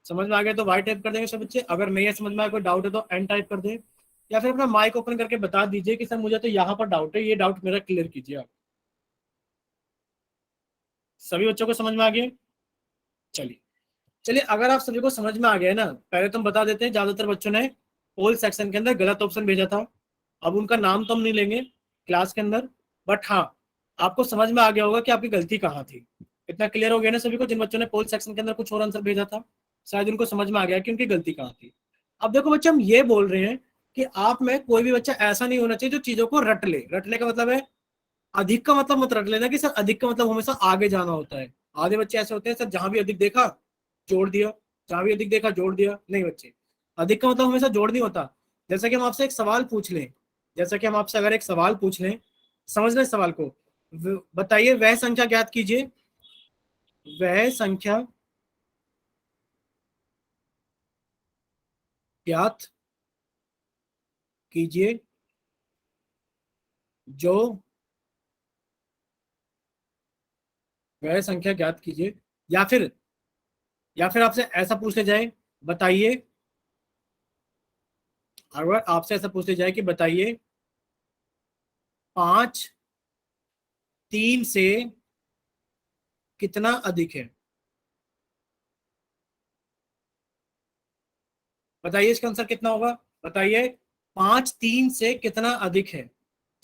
समझ में आ गया तो वाई टाइप कर देंगे सब बच्चे, अगर नहीं है समझ में आया, कोई डाउट है तो एन टाइप कर दे, या फिर अपना माइक ओपन करके बता दीजिए कि सर मुझे तो यहाँ पर डाउट है, ये डाउट मेरा क्लियर कीजिए आप। सभी बच्चों को समझ में आ गया? चलिए, चलिए अगर आप सभी को समझ में आ गया है ना, पहले तो हम बता देते हैं ज्यादातर बच्चों ने पोल सेक्शन के अंदर गलत ऑप्शन भेजा था। अब उनका नाम तो हम नहीं लेंगे क्लास के अंदर, बट हाँ आपको समझ में आ गया होगा कि आपकी गलती कहाँ थी। इतना क्लियर हो गया ना सभी को? जिन बच्चों ने पोल सेक्शन के अंदर कुछ और आंसर भेजा था, शायद उनको समझ में आ गया कि उनकी गलती कहाँ थी। अब देखो बच्चे, हम ये बोल रहे हैं कि आप में कोई भी बच्चा ऐसा नहीं होना चाहिए जो चीजों को रट ले। रटने का मतलब है, अधिक का मतलब मत रट लेना कि सर अधिक का मतलब हमेशा आगे जाना होता है। आधे बच्चे ऐसे होते हैं सर, जहां भी अधिक देखा जोड़ दिया, जहां भी अधिक देखा जोड़ दिया। नहीं बच्चे, अधिक का मतलब हमेशा जोड़ नहीं होता। जैसा कि हम आपसे एक सवाल पूछ लें, जैसा कि हम आपसे अगर एक सवाल पूछ लें, समझ लें सवाल को, बताइए वह संख्या ज्ञात कीजिए, वह संख्या ज्ञात कीजिए जो, वह संख्या ज्ञात कीजिए, या फिर आपसे ऐसा पूछ ले जाए, बताइए, अगर आपसे ऐसा पूछ ले जाए कि बताइए 5 3 से कितना अधिक है? बताइए इसका आंसर कितना होगा, बताइए। 5 3 से कितना अधिक है?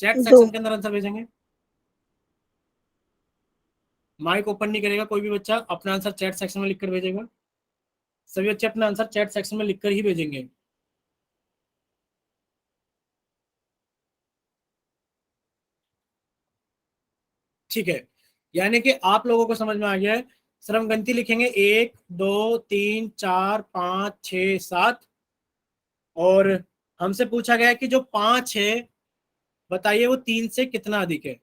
चैट 2। सेक्शन के अंदर आंसर भेजेंगे। माइक ओपन नहीं करेगा कोई भी बच्चा, अपना आंसर चैट सेक्शन में लिखकर भेजेगा। सभी बच्चे अपना आंसर चैट सेक्शन में लिखकर ही भेजेंगे। ठीक है, यानी कि आप लोगों को समझ में आ गया है। सर हम गिनती लिखेंगे 1 2 3 4 5 6 7, और हमसे पूछा गया है कि जो 5 है बताइए वो 3 से कितना अधिक है।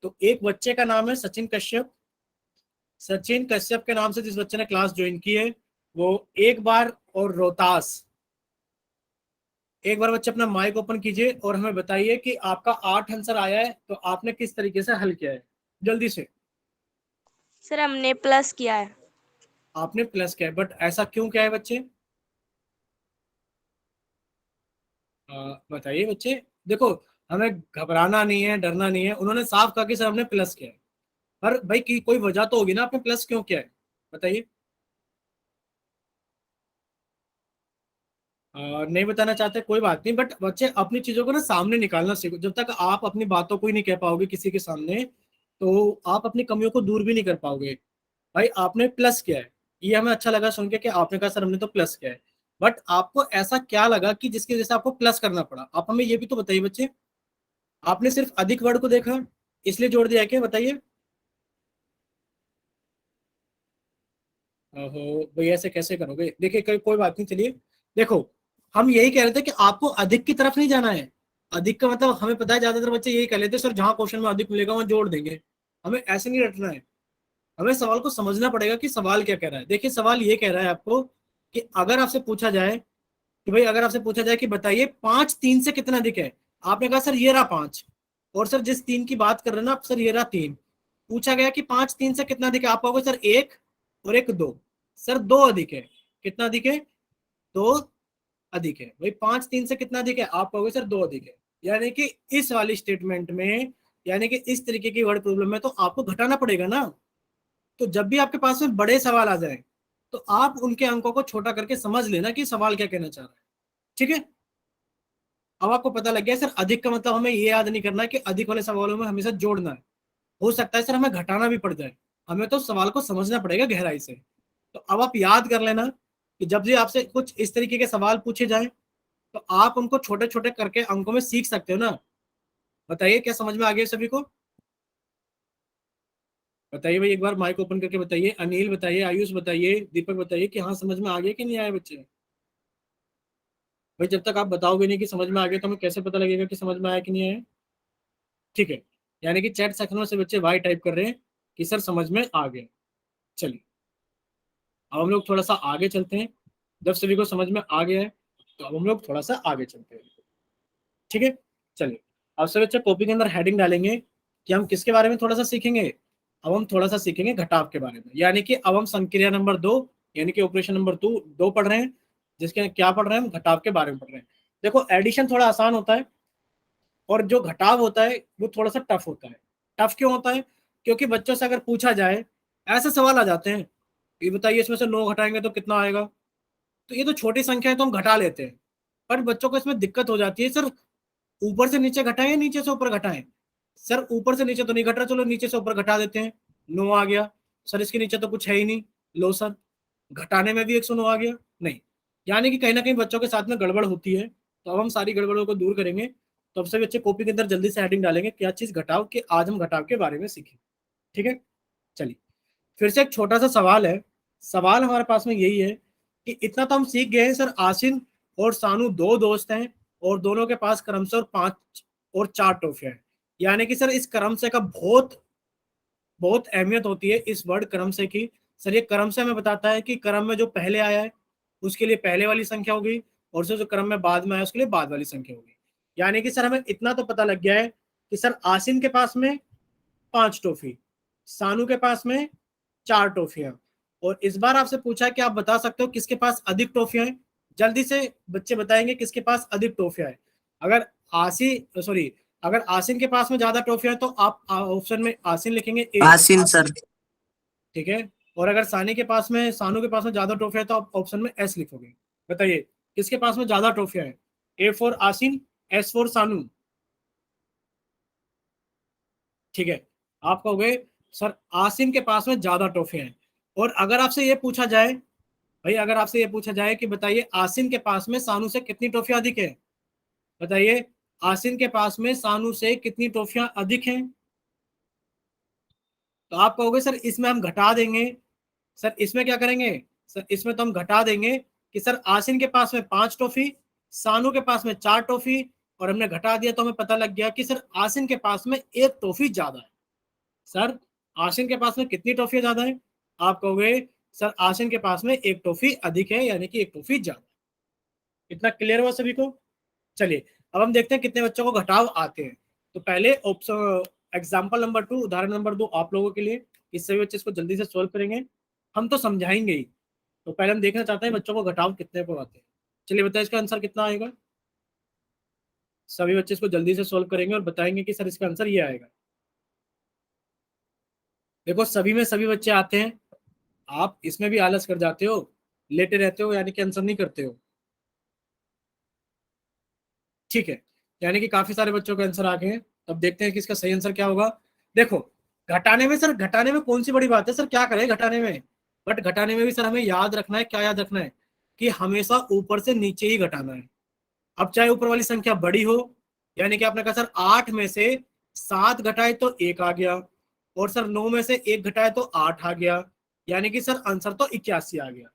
तो एक बच्चे का नाम है सचिन कश्यप। सचिन कश्यप के नाम से जिस बच्चे ने क्लास ज्वाइन की है वो एक बार, और रोहतास, एक बार बच्चे अपना माइक ओपन कीजिए और हमें बताइए कि आपका 8 आंसर आया है तो आपने किस तरीके से हल किया है, जल्दी से। सर हमने प्लस किया है। आपने प्लस किया है, बट ऐसा क्यों किया है बच्चे? बताइए बच्चे। देखो, हमें घबराना नहीं है, डरना नहीं है, उन्होंने साफ कहा कि सर हमने प्लस किया है। पर भाई की कोई वजह तो होगी ना, आपने प्लस क्यों किया है, बताइए। नहीं बताना चाहते कोई बात नहीं, बट बच्चे अपनी चीजों को ना सामने निकालना सीखो। जब तक आप अपनी बातों को ही नहीं कह पाओगे किसी के सामने, तो आप अपनी कमियों को दूर भी नहीं कर पाओगे। भाई आपने प्लस किया है, ये हमें अच्छा लगा सुन के कि आपने कहा सर हमने तो प्लस किया है, बट आपको ऐसा क्या लगा कि जिसकी वजह से आपको प्लस करना पड़ा? आप हमें ये भी तो बताइए बच्चे। आपने सिर्फ अधिक वर्ड को देखा इसलिए जोड़ दिया है क्या, बताइए। ओहो भैया ऐसे कैसे करोगे? देखिए कोई बात नहीं, चलिए। देखो, हम यही कह रहे थे कि आपको अधिक की तरफ नहीं जाना है। अधिक का मतलब हमें पता है, ज्यादातर बच्चे यही कह लेते हैं सर जहां क्वेश्चन में अधिक मिलेगा वहां जोड़ देंगे। हमें ऐसे नहीं रटना है, हमें सवाल को समझना पड़ेगा कि सवाल क्या कह रहा है। देखिए सवाल ये कह रहा है आपको कि अगर आपसे पूछा जाए कि भाई, अगर आपसे पूछा जाए कि बताइए 5 3 से कितना अधिक है, आपने कहा सर ये रहा 5, और सर जिस 3 की बात कर रहे हैं ना आप, सर ये रहा 3। पूछा गया कि 5 3 से कितना अधिक है, आप कहोगे सर 1 और 1 2। सर 2 अधिक है, कितना अधिक है? 2 अधिक है। भाई 5 3 से कितना अधिक है, आप कहोगे सर 2 अधिक है। यानी कि इस वाली स्टेटमेंट में, यानी कि इस तरीके की वर्ड प्रॉब्लम में तो आपको घटाना पड़ेगा ना। तो जब भी आपके पास में बड़े सवाल आ जाए तो आप उनके अंकों को छोटा करके समझ लेना कि सवाल क्या कहना चाह रहा है। ठीक है, अब आपको पता लग गया सर अधिक का मतलब हमें ये याद नहीं करना है कि अधिक वाले सवालों में हमेशा जोड़ना है। हो सकता है सर हमें घटाना भी पड़ जाए, हमें तो सवाल को समझना पड़ेगा गहराई से। तो अब आप याद कर लेना कि जब भी आपसे कुछ इस तरीके के सवाल पूछे जाए तो आप उनको छोटे छोटे करके अंकों में सीख सकते हो ना। बताइए क्या समझ में आ गया सभी को? बताइए भाई, एक बार माइक ओपन करके बताइए। अनिल बताइए, आयुष बताइए, दीपक बताइए कि हाँ समझ में आ गया कि नहीं आया बच्चे। भाई जब तक आप बताओगे नहीं कि समझ में आ गया तो हमें कैसे पता लगेगा कि समझ में आया कि नहीं आया? ठीक है, यानी कि चैट सेक्शन में से बच्चे वाई टाइप कर रहे हैं कि सर समझ में आ गया। चलिए अब हम लोग थोड़ा सा आगे चलते हैं। जब सभी को समझ में आ गया है तो अब हम लोग थोड़ा सा आगे चलते हैं। ठीक है, चलिए। अब सभी बच्चे कॉपी के अंदर हेडिंग डालेंगे कि हम किसके बारे में थोड़ा सा सीखेंगे। अब हम थोड़ा सा सीखेंगे घटाव के बारे में, यानी कि अब हम संक्रिया नंबर 2 यानी कि ऑपरेशन नंबर 2 पढ़ रहे हैं, जिसके क्या पढ़ रहे हैं हम, घटाव के बारे में पढ़ रहे हैं। देखो एडिशन थोड़ा आसान होता है और जो घटाव होता है वो थोड़ा सा टफ होता है। टफ क्यों होता है? क्योंकि बच्चों से अगर पूछा जाए, ऐसे सवाल आ जाते हैं, ये बताइए इसमें से 9 घटाएंगे तो कितना आएगा। तो ये तो छोटी संख्या है तो हम घटा लेते हैं, पर बच्चों को इसमें दिक्कत हो जाती है, सर ऊपर से नीचे घटाएं या नीचे से ऊपर घटाएं। सर ऊपर से नीचे तो नहीं घट रहा, चलो नीचे से ऊपर घटा देते हैं, 9 आ गया। सर इसके नीचे तो कुछ है ही नहीं, लो सर घटाने में भी 109 आ गया। नहीं, यानी कि कहीं ना कहीं बच्चों के साथ में गड़बड़ होती है। तो अब हम सारी गड़बड़ों को दूर करेंगे। तो अब सभी बच्चे कॉपी के अंदर जल्दी से हेडिंग डालेंगे क्या चीज घटाव, कि आज हम घटाव के बारे में सीखें। ठीक है, चलिए फिर से एक छोटा सा सवाल है। सवाल हमारे पास में यही है कि इतना तो हम सीख गए हैं सर, आसिन और सानू 2 दोस्त हैं और दोनों के पास क्रमशः और 5 और 4 टॉफियां हैं। यानी कि सर इस क्रमशः का बहुत बहुत अहमियत होती है इस वर्ड क्रमशः की। सर ये क्रमशः हमें बताता है कि क्रम में जो पहले आया है उसके लिए पहले वाली संख्या होगी, और जो क्रम में बाद में आया उसके लिए बाद वाली संख्या होगी। यानी कि सर हमें इतना तो पता लग गया है कि सर आसिन के पास में 5 टॉफी, सानू के पास में 4 टॉफियां, और इस बार आपसे पूछा है कि आप बता सकते हो किसके पास अधिक टॉफियां हैं। जल्दी से बच्चे बताएंगे किसके पास अधिक टॉफियां है। अगर अगर आसिन के पास में ज्यादा टॉफियां है तो आप ऑप्शन में आसिन लिखेंगे, ए। आसिन सर। ठीक है। और अगर सानू के पास में ज्यादा ट्रॉफी है तो आप ऑप्शन में एस लिखोगे। बताइए किसके पास में ज्यादा ट्रॉफियां है? A for Asin, S for सानू। ठीक है, आप कहोगे सर आसिन के पास में ज्यादा ट्रॉफियां हैं। और अगर आपसे ये पूछा जाए, भाई अगर आपसे ये पूछा जाए कि बताइए आसिन के पास में सानू से कितनी ट्रॉफियां अधिक है, बताइए आसिन के पास में सानू से कितनी ट्रॉफियां अधिक हैं, तो आप कहोगे सर इसमें हम घटा देंगे। सर इसमें क्या करेंगे? सर इसमें तो हम घटा देंगे कि सर आसिन के पास में 5 ट्रॉफी, सानू के पास में 4 ट्रॉफी, और हमने घटा दिया तो हमें पता लग गया कि सर आसिन के पास में 1 ट्रॉफी ज्यादा है। सर आसिन के पास में कितनी ट्रॉफी ज्यादा है? आप कहोगे सर आसिन के पास में 1 ट्रॉफी अधिक है, यानी कि 1 ट्रॉफी ज्यादा। इतना क्लियर हुआ सभी को? चलिए अब हम देखते हैं कितने बच्चों को घटाव आते हैं। तो पहले ऑप्शन एग्जाम्पल नंबर 2, उदाहरण नंबर 2 आप लोगों के लिए, इस सभी बच्चे इसको जल्दी से सोल्व करेंगे, हम तो समझाएंगे ही। तो पहले हम देखना चाहते हैं बच्चों को घटाव कितने को आते हैं। चलिए बताइए इसका आंसर कितना आएगा। सभी बच्चे इसको जल्दी से सोल्व करेंगे और बताएंगे कि सर इसका आंसर ये आएगा। देखो सभी में सभी बच्चे आते हैं, आप इसमें भी आलस कर जाते हो, लेटे रहते हो, यानी कि आंसर नहीं करते हो। ठीक है, यानी कि काफी सारे बच्चों के आंसर आ गए हैं। अब देखते हैं कि इसका सही आंसर क्या होगा। देखो घटाने में सर, घटाने में कौन सी बड़ी बात है सर, क्या करें घटाने में, बट घटाने में भी सर हमें याद रखना है, क्या याद रखना है कि हमेशा ऊपर से नीचे ही घटाना है। अब चाहे ऊपर वाली संख्या बड़ी हो, यानी कि आपने कहा सर 8 में से 7 घटाए तो 1 आ गया, और सर 9 में से 1 घटाए तो 8 आ गया, यानी कि सर आंसर तो 81 आ गया,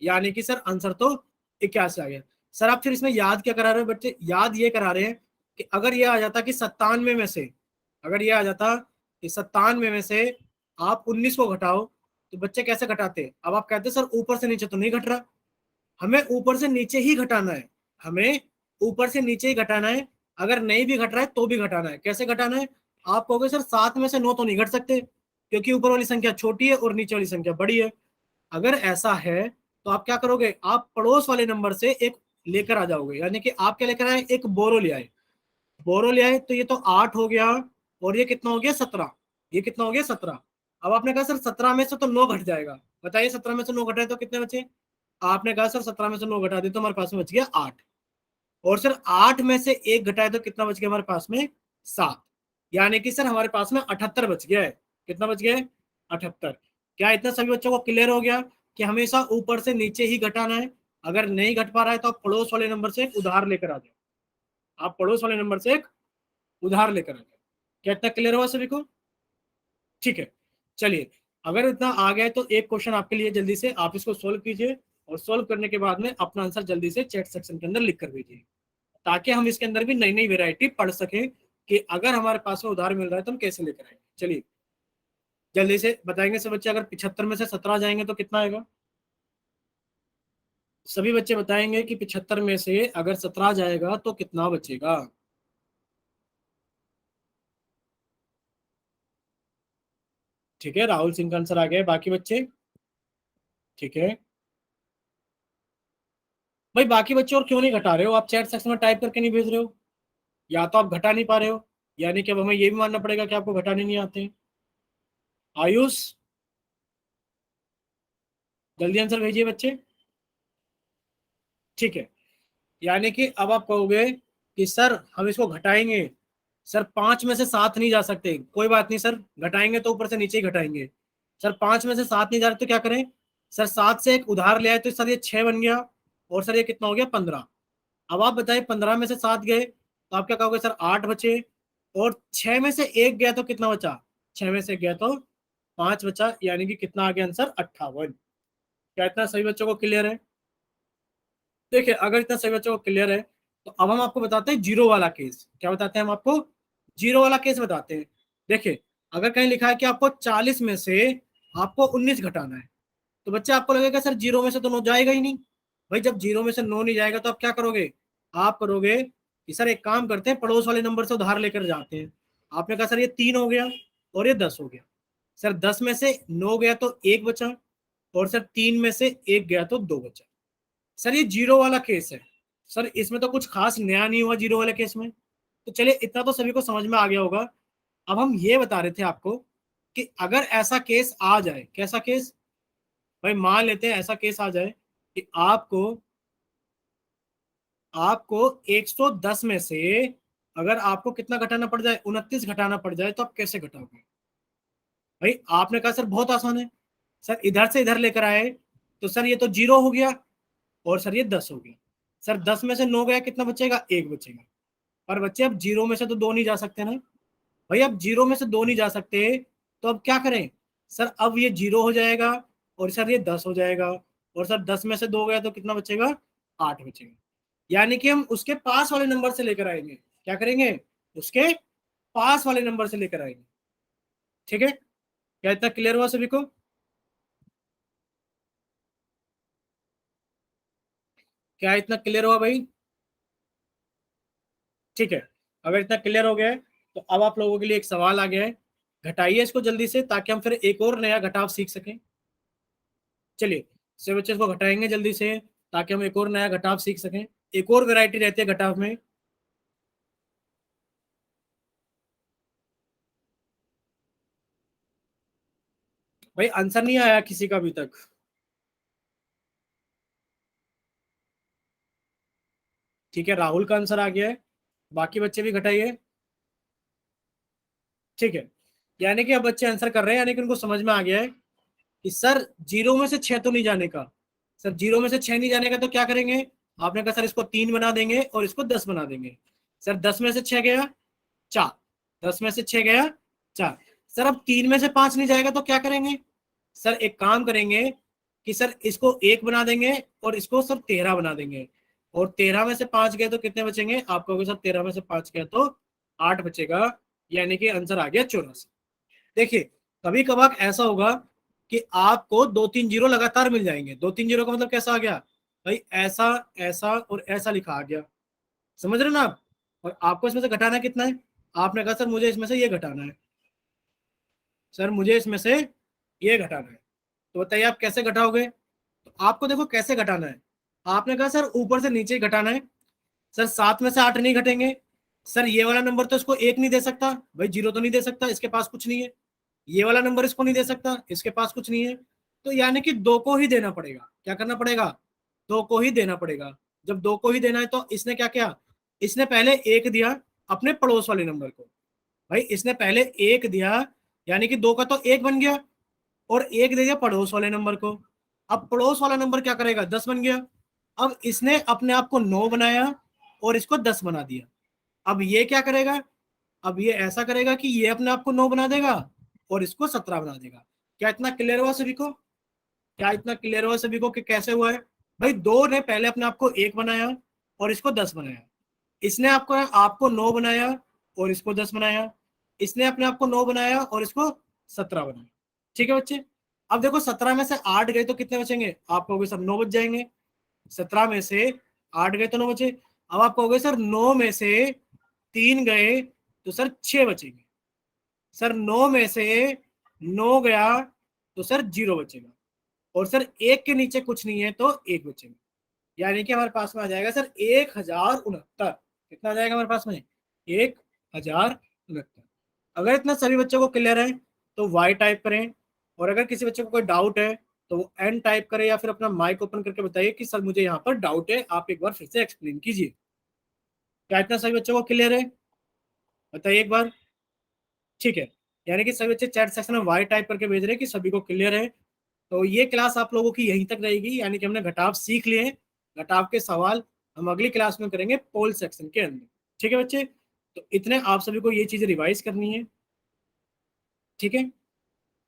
यानी कि सर आंसर तो 81 आ गया। सर आप फिर इसमें याद क्या करा रहे हो बच्चे? याद ये करा रहे हैं कि अगर ये आ जाता कि 97 में से, अगर ये आ जाता कि 97 में से आप 19 को घटाओ, तो बच्चे कैसे घटाते? अब आप कहते सर ऊपर से नीचे तो नहीं घट रहा, हमें ऊपर से नीचे ही घटाना है, हमें ऊपर से नीचे ही घटाना है। अगर नहीं भी घट रहा है तो भी घटाना है। कैसे घटाना है? आप कहोगे सर 7 में से 9 तो नहीं घट सकते, क्योंकि ऊपर वाली संख्या छोटी है और नीचे वाली संख्या बड़ी है। अगर ऐसा है तो आप क्या करोगे? आप पड़ोस वाले नंबर से एक लेकर आ जाओगे, यानी कि आप क्या लेकर आए? एक बोरो ले आए। बोरो ले आए तो ये तो 8 हो गया, और ये कितना हो गया? 17। ये कितना हो गया? 17। अब आपने कहा सर 17 में से तो 9 घट जाएगा, बताइए 17 में से 9 घटाए तो कितने बचे? आपने कहा सर 17 में से 9 घटा दे तो हमारे पास में बच गया 8, और सर 8 में से 1 घटाए तो कितना बच गया हमारे पास में? 7, यानी कि सर हमारे पास में 78 बच गया है। कितना बच गया है? 78। क्या इतना सभी बच्चों को क्लियर हो गया कि हमेशा ऊपर से नीचे ही घटाना है? अगर नहीं घट पा रहा है तो आप पड़ोस वाले नंबर से एक उधार लेकर आ जाओ, आप पड़ोस वाले नंबर से एक उधार लेकर आ जाओ। क्या इतना क्लियर हुआ सभी को? ठीक है, चलिए अगर इतना आ गया है तो एक क्वेश्चन आपके लिए, जल्दी से आप इसको सोल्व कीजिए, और सोल्व करने के बाद में अपना आंसर जल्दी से चैट सेक्शन के अंदर लिख कर भेजिए, ताकि हम इसके अंदर भी नई नई वेरायटी पढ़ सकें कि अगर हमारे पास में उधार मिल रहा है तो हम कैसे लेकर आएंगे। चलिए जल्दी से बताएंगे सब बच्चे। अगर 75 में से 17 जाएंगे तो कितना आएगा? सभी बच्चे बताएंगे कि 75 में से अगर 17 जाएगा तो कितना बचेगा। ठीक है, राहुल सिंह का आंसर आ गया है। बाकी बच्चे? ठीक है भाई, बाकी बच्चे और क्यों नहीं घटा रहे हो? आप चैट सेक्शन में टाइप करके नहीं भेज रहे हो, या तो आप घटा नहीं पा रहे हो, यानी कि अब हमें ये भी मानना पड़ेगा कि आपको घटाने नहीं आते। आयुष जल्दी आंसर भेजिए बच्चे। ठीक है, यानी कि अब आप कहोगे कि सर हम इसको घटाएंगे, सर 5 में से 7 नहीं जा सकते, कोई बात नहीं सर, घटाएंगे तो ऊपर से नीचे ही घटाएंगे। सर 5 में से 7 नहीं जा रहे तो क्या करें? सर 7 से एक उधार ले आए तो सर ये 6 बन गया, और सर ये कितना हो गया? 15। अब आप बताइए 15 में से 7 गए तो आप क्या कहोगे? सर 8 बचे, और 6 में से 1 गया तो कितना बचा? 6 में से गया तो 5 बचा, यानी कि कितना आ गया आंसर? 58। क्या इतना सभी बच्चों को क्लियर है? देखिए अगर इतना सभी बच्चों को क्लियर है तो अब हम आपको बताते हैं जीरो वाला केस। क्या बताते हैं हम आपको? जीरो वाला केस बताते हैं। देखिए अगर कहीं लिखा है कि आपको 40 में से आपको 19 घटाना है, तो बच्चे आपको लगेगा सर जीरो में से तो 9 जाएगा ही नहीं। भाई जब जीरो में से 9 नहीं जाएगा तो आप क्या करोगे? आप करोगे कि सर एक काम करते हैं, पड़ोस वाले नंबर से उधार लेकर जाते हैं। आपने कहा सर ये 3 हो गया और ये 10 हो गया। सर 10 में से 9 गया तो 1 बचा, और सर 3 में से 1 गया तो 2 बचा। सर ये जीरो वाला केस है। सर इसमें तो कुछ खास नया नहीं हुआ जीरो वाले केस में। तो चलिए इतना तो सभी को समझ में आ गया होगा। अब हम ये बता रहे थे आपको कि अगर ऐसा केस आ जाए, कैसा केस भाई, मान लेते हैं ऐसा केस आ जाए कि आपको 110 में से अगर आपको कितना घटाना पड़ जाए, 29 घटाना पड़ जाए, तो आप कैसे घटाओगे? भाई आपने कहा सर बहुत आसान है सर, इधर से इधर लेकर आए तो सर ये तो 0 हो गया और सर ये 10 हो गया। सर 10 में से 9 गया, कितना बचेगा? 1 बचेगा। पर बच्चे अब 0 में से तो 2 नहीं जा सकते ना भाई, अब 0 में से 2 नहीं जा सकते, तो अब क्या करें? सर अब ये 0 हो जाएगा और सर ये 10 हो जाएगा, और सर 10 में से 2 गया तो कितना बचेगा? 8 बचेगा। यानी कि हम उसके पास वाले नंबर से लेकर आएंगे। क्या करेंगे? उसके पास वाले नंबर से लेकर आएंगे। ठीक है, क्या इतना क्लियर हुआ सभी को? क्या इतना क्लियर हुआ भाई? ठीक है, अगर इतना क्लियर हो गया है तो अब आप लोगों के लिए एक सवाल आ गया है, घटाइए इसको जल्दी से ताकि हम फिर एक और नया घटाव सीख सकें। चलिए से बच्चे इसको घटाएंगे जल्दी से ताकि हम एक और नया घटाव सीख सकें। एक और वैरायटी रहती है घटाव में। भाई आंसर नहीं आया किसी का अभी तक? ठीक है, राहुल का आंसर आ गया है, बाकी बच्चे भी घटाइए। ठीक है, यानी कि अब बच्चे आंसर कर रहे हैं, यानी कि उनको समझ में आ गया है कि सर 0 में से 6 तो नहीं जाने का। सर 0 में से 6 नहीं जाने का तो क्या करेंगे? आपने कहा सर इसको 3 बना देंगे और इसको 10 बना देंगे। सर 10 में से 6 गया 4, 10 में से 6 गया 4। सर अब 3 में से 5 नहीं जाएगा तो क्या करेंगे? सर एक काम करेंगे कि सर इसको 1 बना देंगे और इसको सर 13 बना देंगे, और 13 में से 5 गए तो कितने बचेंगे? आप कहोगे सर 13 में से 5 गए तो 8 बचेगा, यानी कि आंसर आ गया 84। देखिए कभी कभार ऐसा होगा कि आपको 2-3 जीरो लगातार मिल जाएंगे। 2-3 जीरो का मतलब कैसा आ गया भाई? ऐसा, ऐसा और ऐसा लिखा आ गया, समझ रहे ना आप? और आपको इसमें से घटाना कितना है? आपने कहा सर मुझे इसमें से ये घटाना है, सर मुझे इसमें से ये घटाना है, तो बताइए आप कैसे घटाओगे? तो आपको देखो कैसे घटाना है। आपने कहा सर ऊपर से नीचे घटाना है। सर 7 में से 8 नहीं घटेंगे। सर ये वाला नंबर तो इसको 1 नहीं दे सकता भाई, 0 तो नहीं दे सकता, इसके पास कुछ नहीं है। ये वाला नंबर इसको नहीं दे सकता, इसके पास कुछ नहीं है। तो यानी कि 2 को ही देना पड़ेगा। क्या करना पड़ेगा? 2 को ही देना पड़ेगा। जब 2 को ही देना है तो इसने क्या किया? इसने पहले 1 दिया अपने पड़ोस वाले नंबर को। भाई इसने पहले 1 दिया, यानी कि 2 का तो 1 बन गया, और 1 दे दिया पड़ोस वाले नंबर को। अब पड़ोस वाला नंबर क्या करेगा? 10 बन गया। अब इसने अपने आप को 9 बनाया और इसको 10 बना दिया। अब ये क्या करेगा? अब ये ऐसा करेगा कि ये अपने आप को 9 बना देगा और इसको 17 बना देगा। क्या इतना क्लियर हुआ सभी को? क्या इतना क्लियर हुआ सभी को कि कैसे हुआ है? भाई 2 ने पहले अपने आप को 1 बनाया और इसको 10 बनाया। इसने आपको 9 बनाया और इसको 10 बनाया। इसने अपने आप को 9 बनाया और इसको 17 बनाया। ठीक है बच्चे, अब देखो 17 में से 8 गए तो कितने बचेंगे? आप कहोगे सर 9 बच जाएंगे। 17 में से 8 गए तो 9 बचे। अब आप कहोगे सर 9 में से 3 गए तो सर 6 बचेंगे। सर 9 में से 9 गया तो सर 0 बचेगा, और सर 1 के नीचे कुछ नहीं है तो 1 बचेगा। यानी कि हमारे पास में आ जाएगा सर 1069। कितना आ जाएगा हमारे पास में? 1069। अगर इतना सभी बच्चों को क्लियर है तो वाई टाइप करें, और अगर किसी बच्चे को कोई डाउट है तो वो एन टाइप करे, या फिर अपना माइक ओपन करके बताइए कि सर मुझे यहाँ पर डाउट है, आप एक बार फिर से एक्सप्लेन कीजिए। क्या इतना सभी बच्चों को क्लियर है? बताइए एक बार। ठीक है, यानी कि सभी बच्चे चैट सेक्शन में वाई टाइप करके भेज रहे हैं कि सभी को क्लियर है। तो ये क्लास आप लोगों की यहीं तक रहेगी, यानी कि हमने घटाव सीख लिए हैं। घटाव के सवाल हम अगली क्लास में करेंगे पोल सेक्शन के अंदर। ठीक है बच्चे, तो इतने आप सभी को ये चीजें रिवाइज करनी है। ठीक है,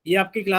ये आपकी क्लास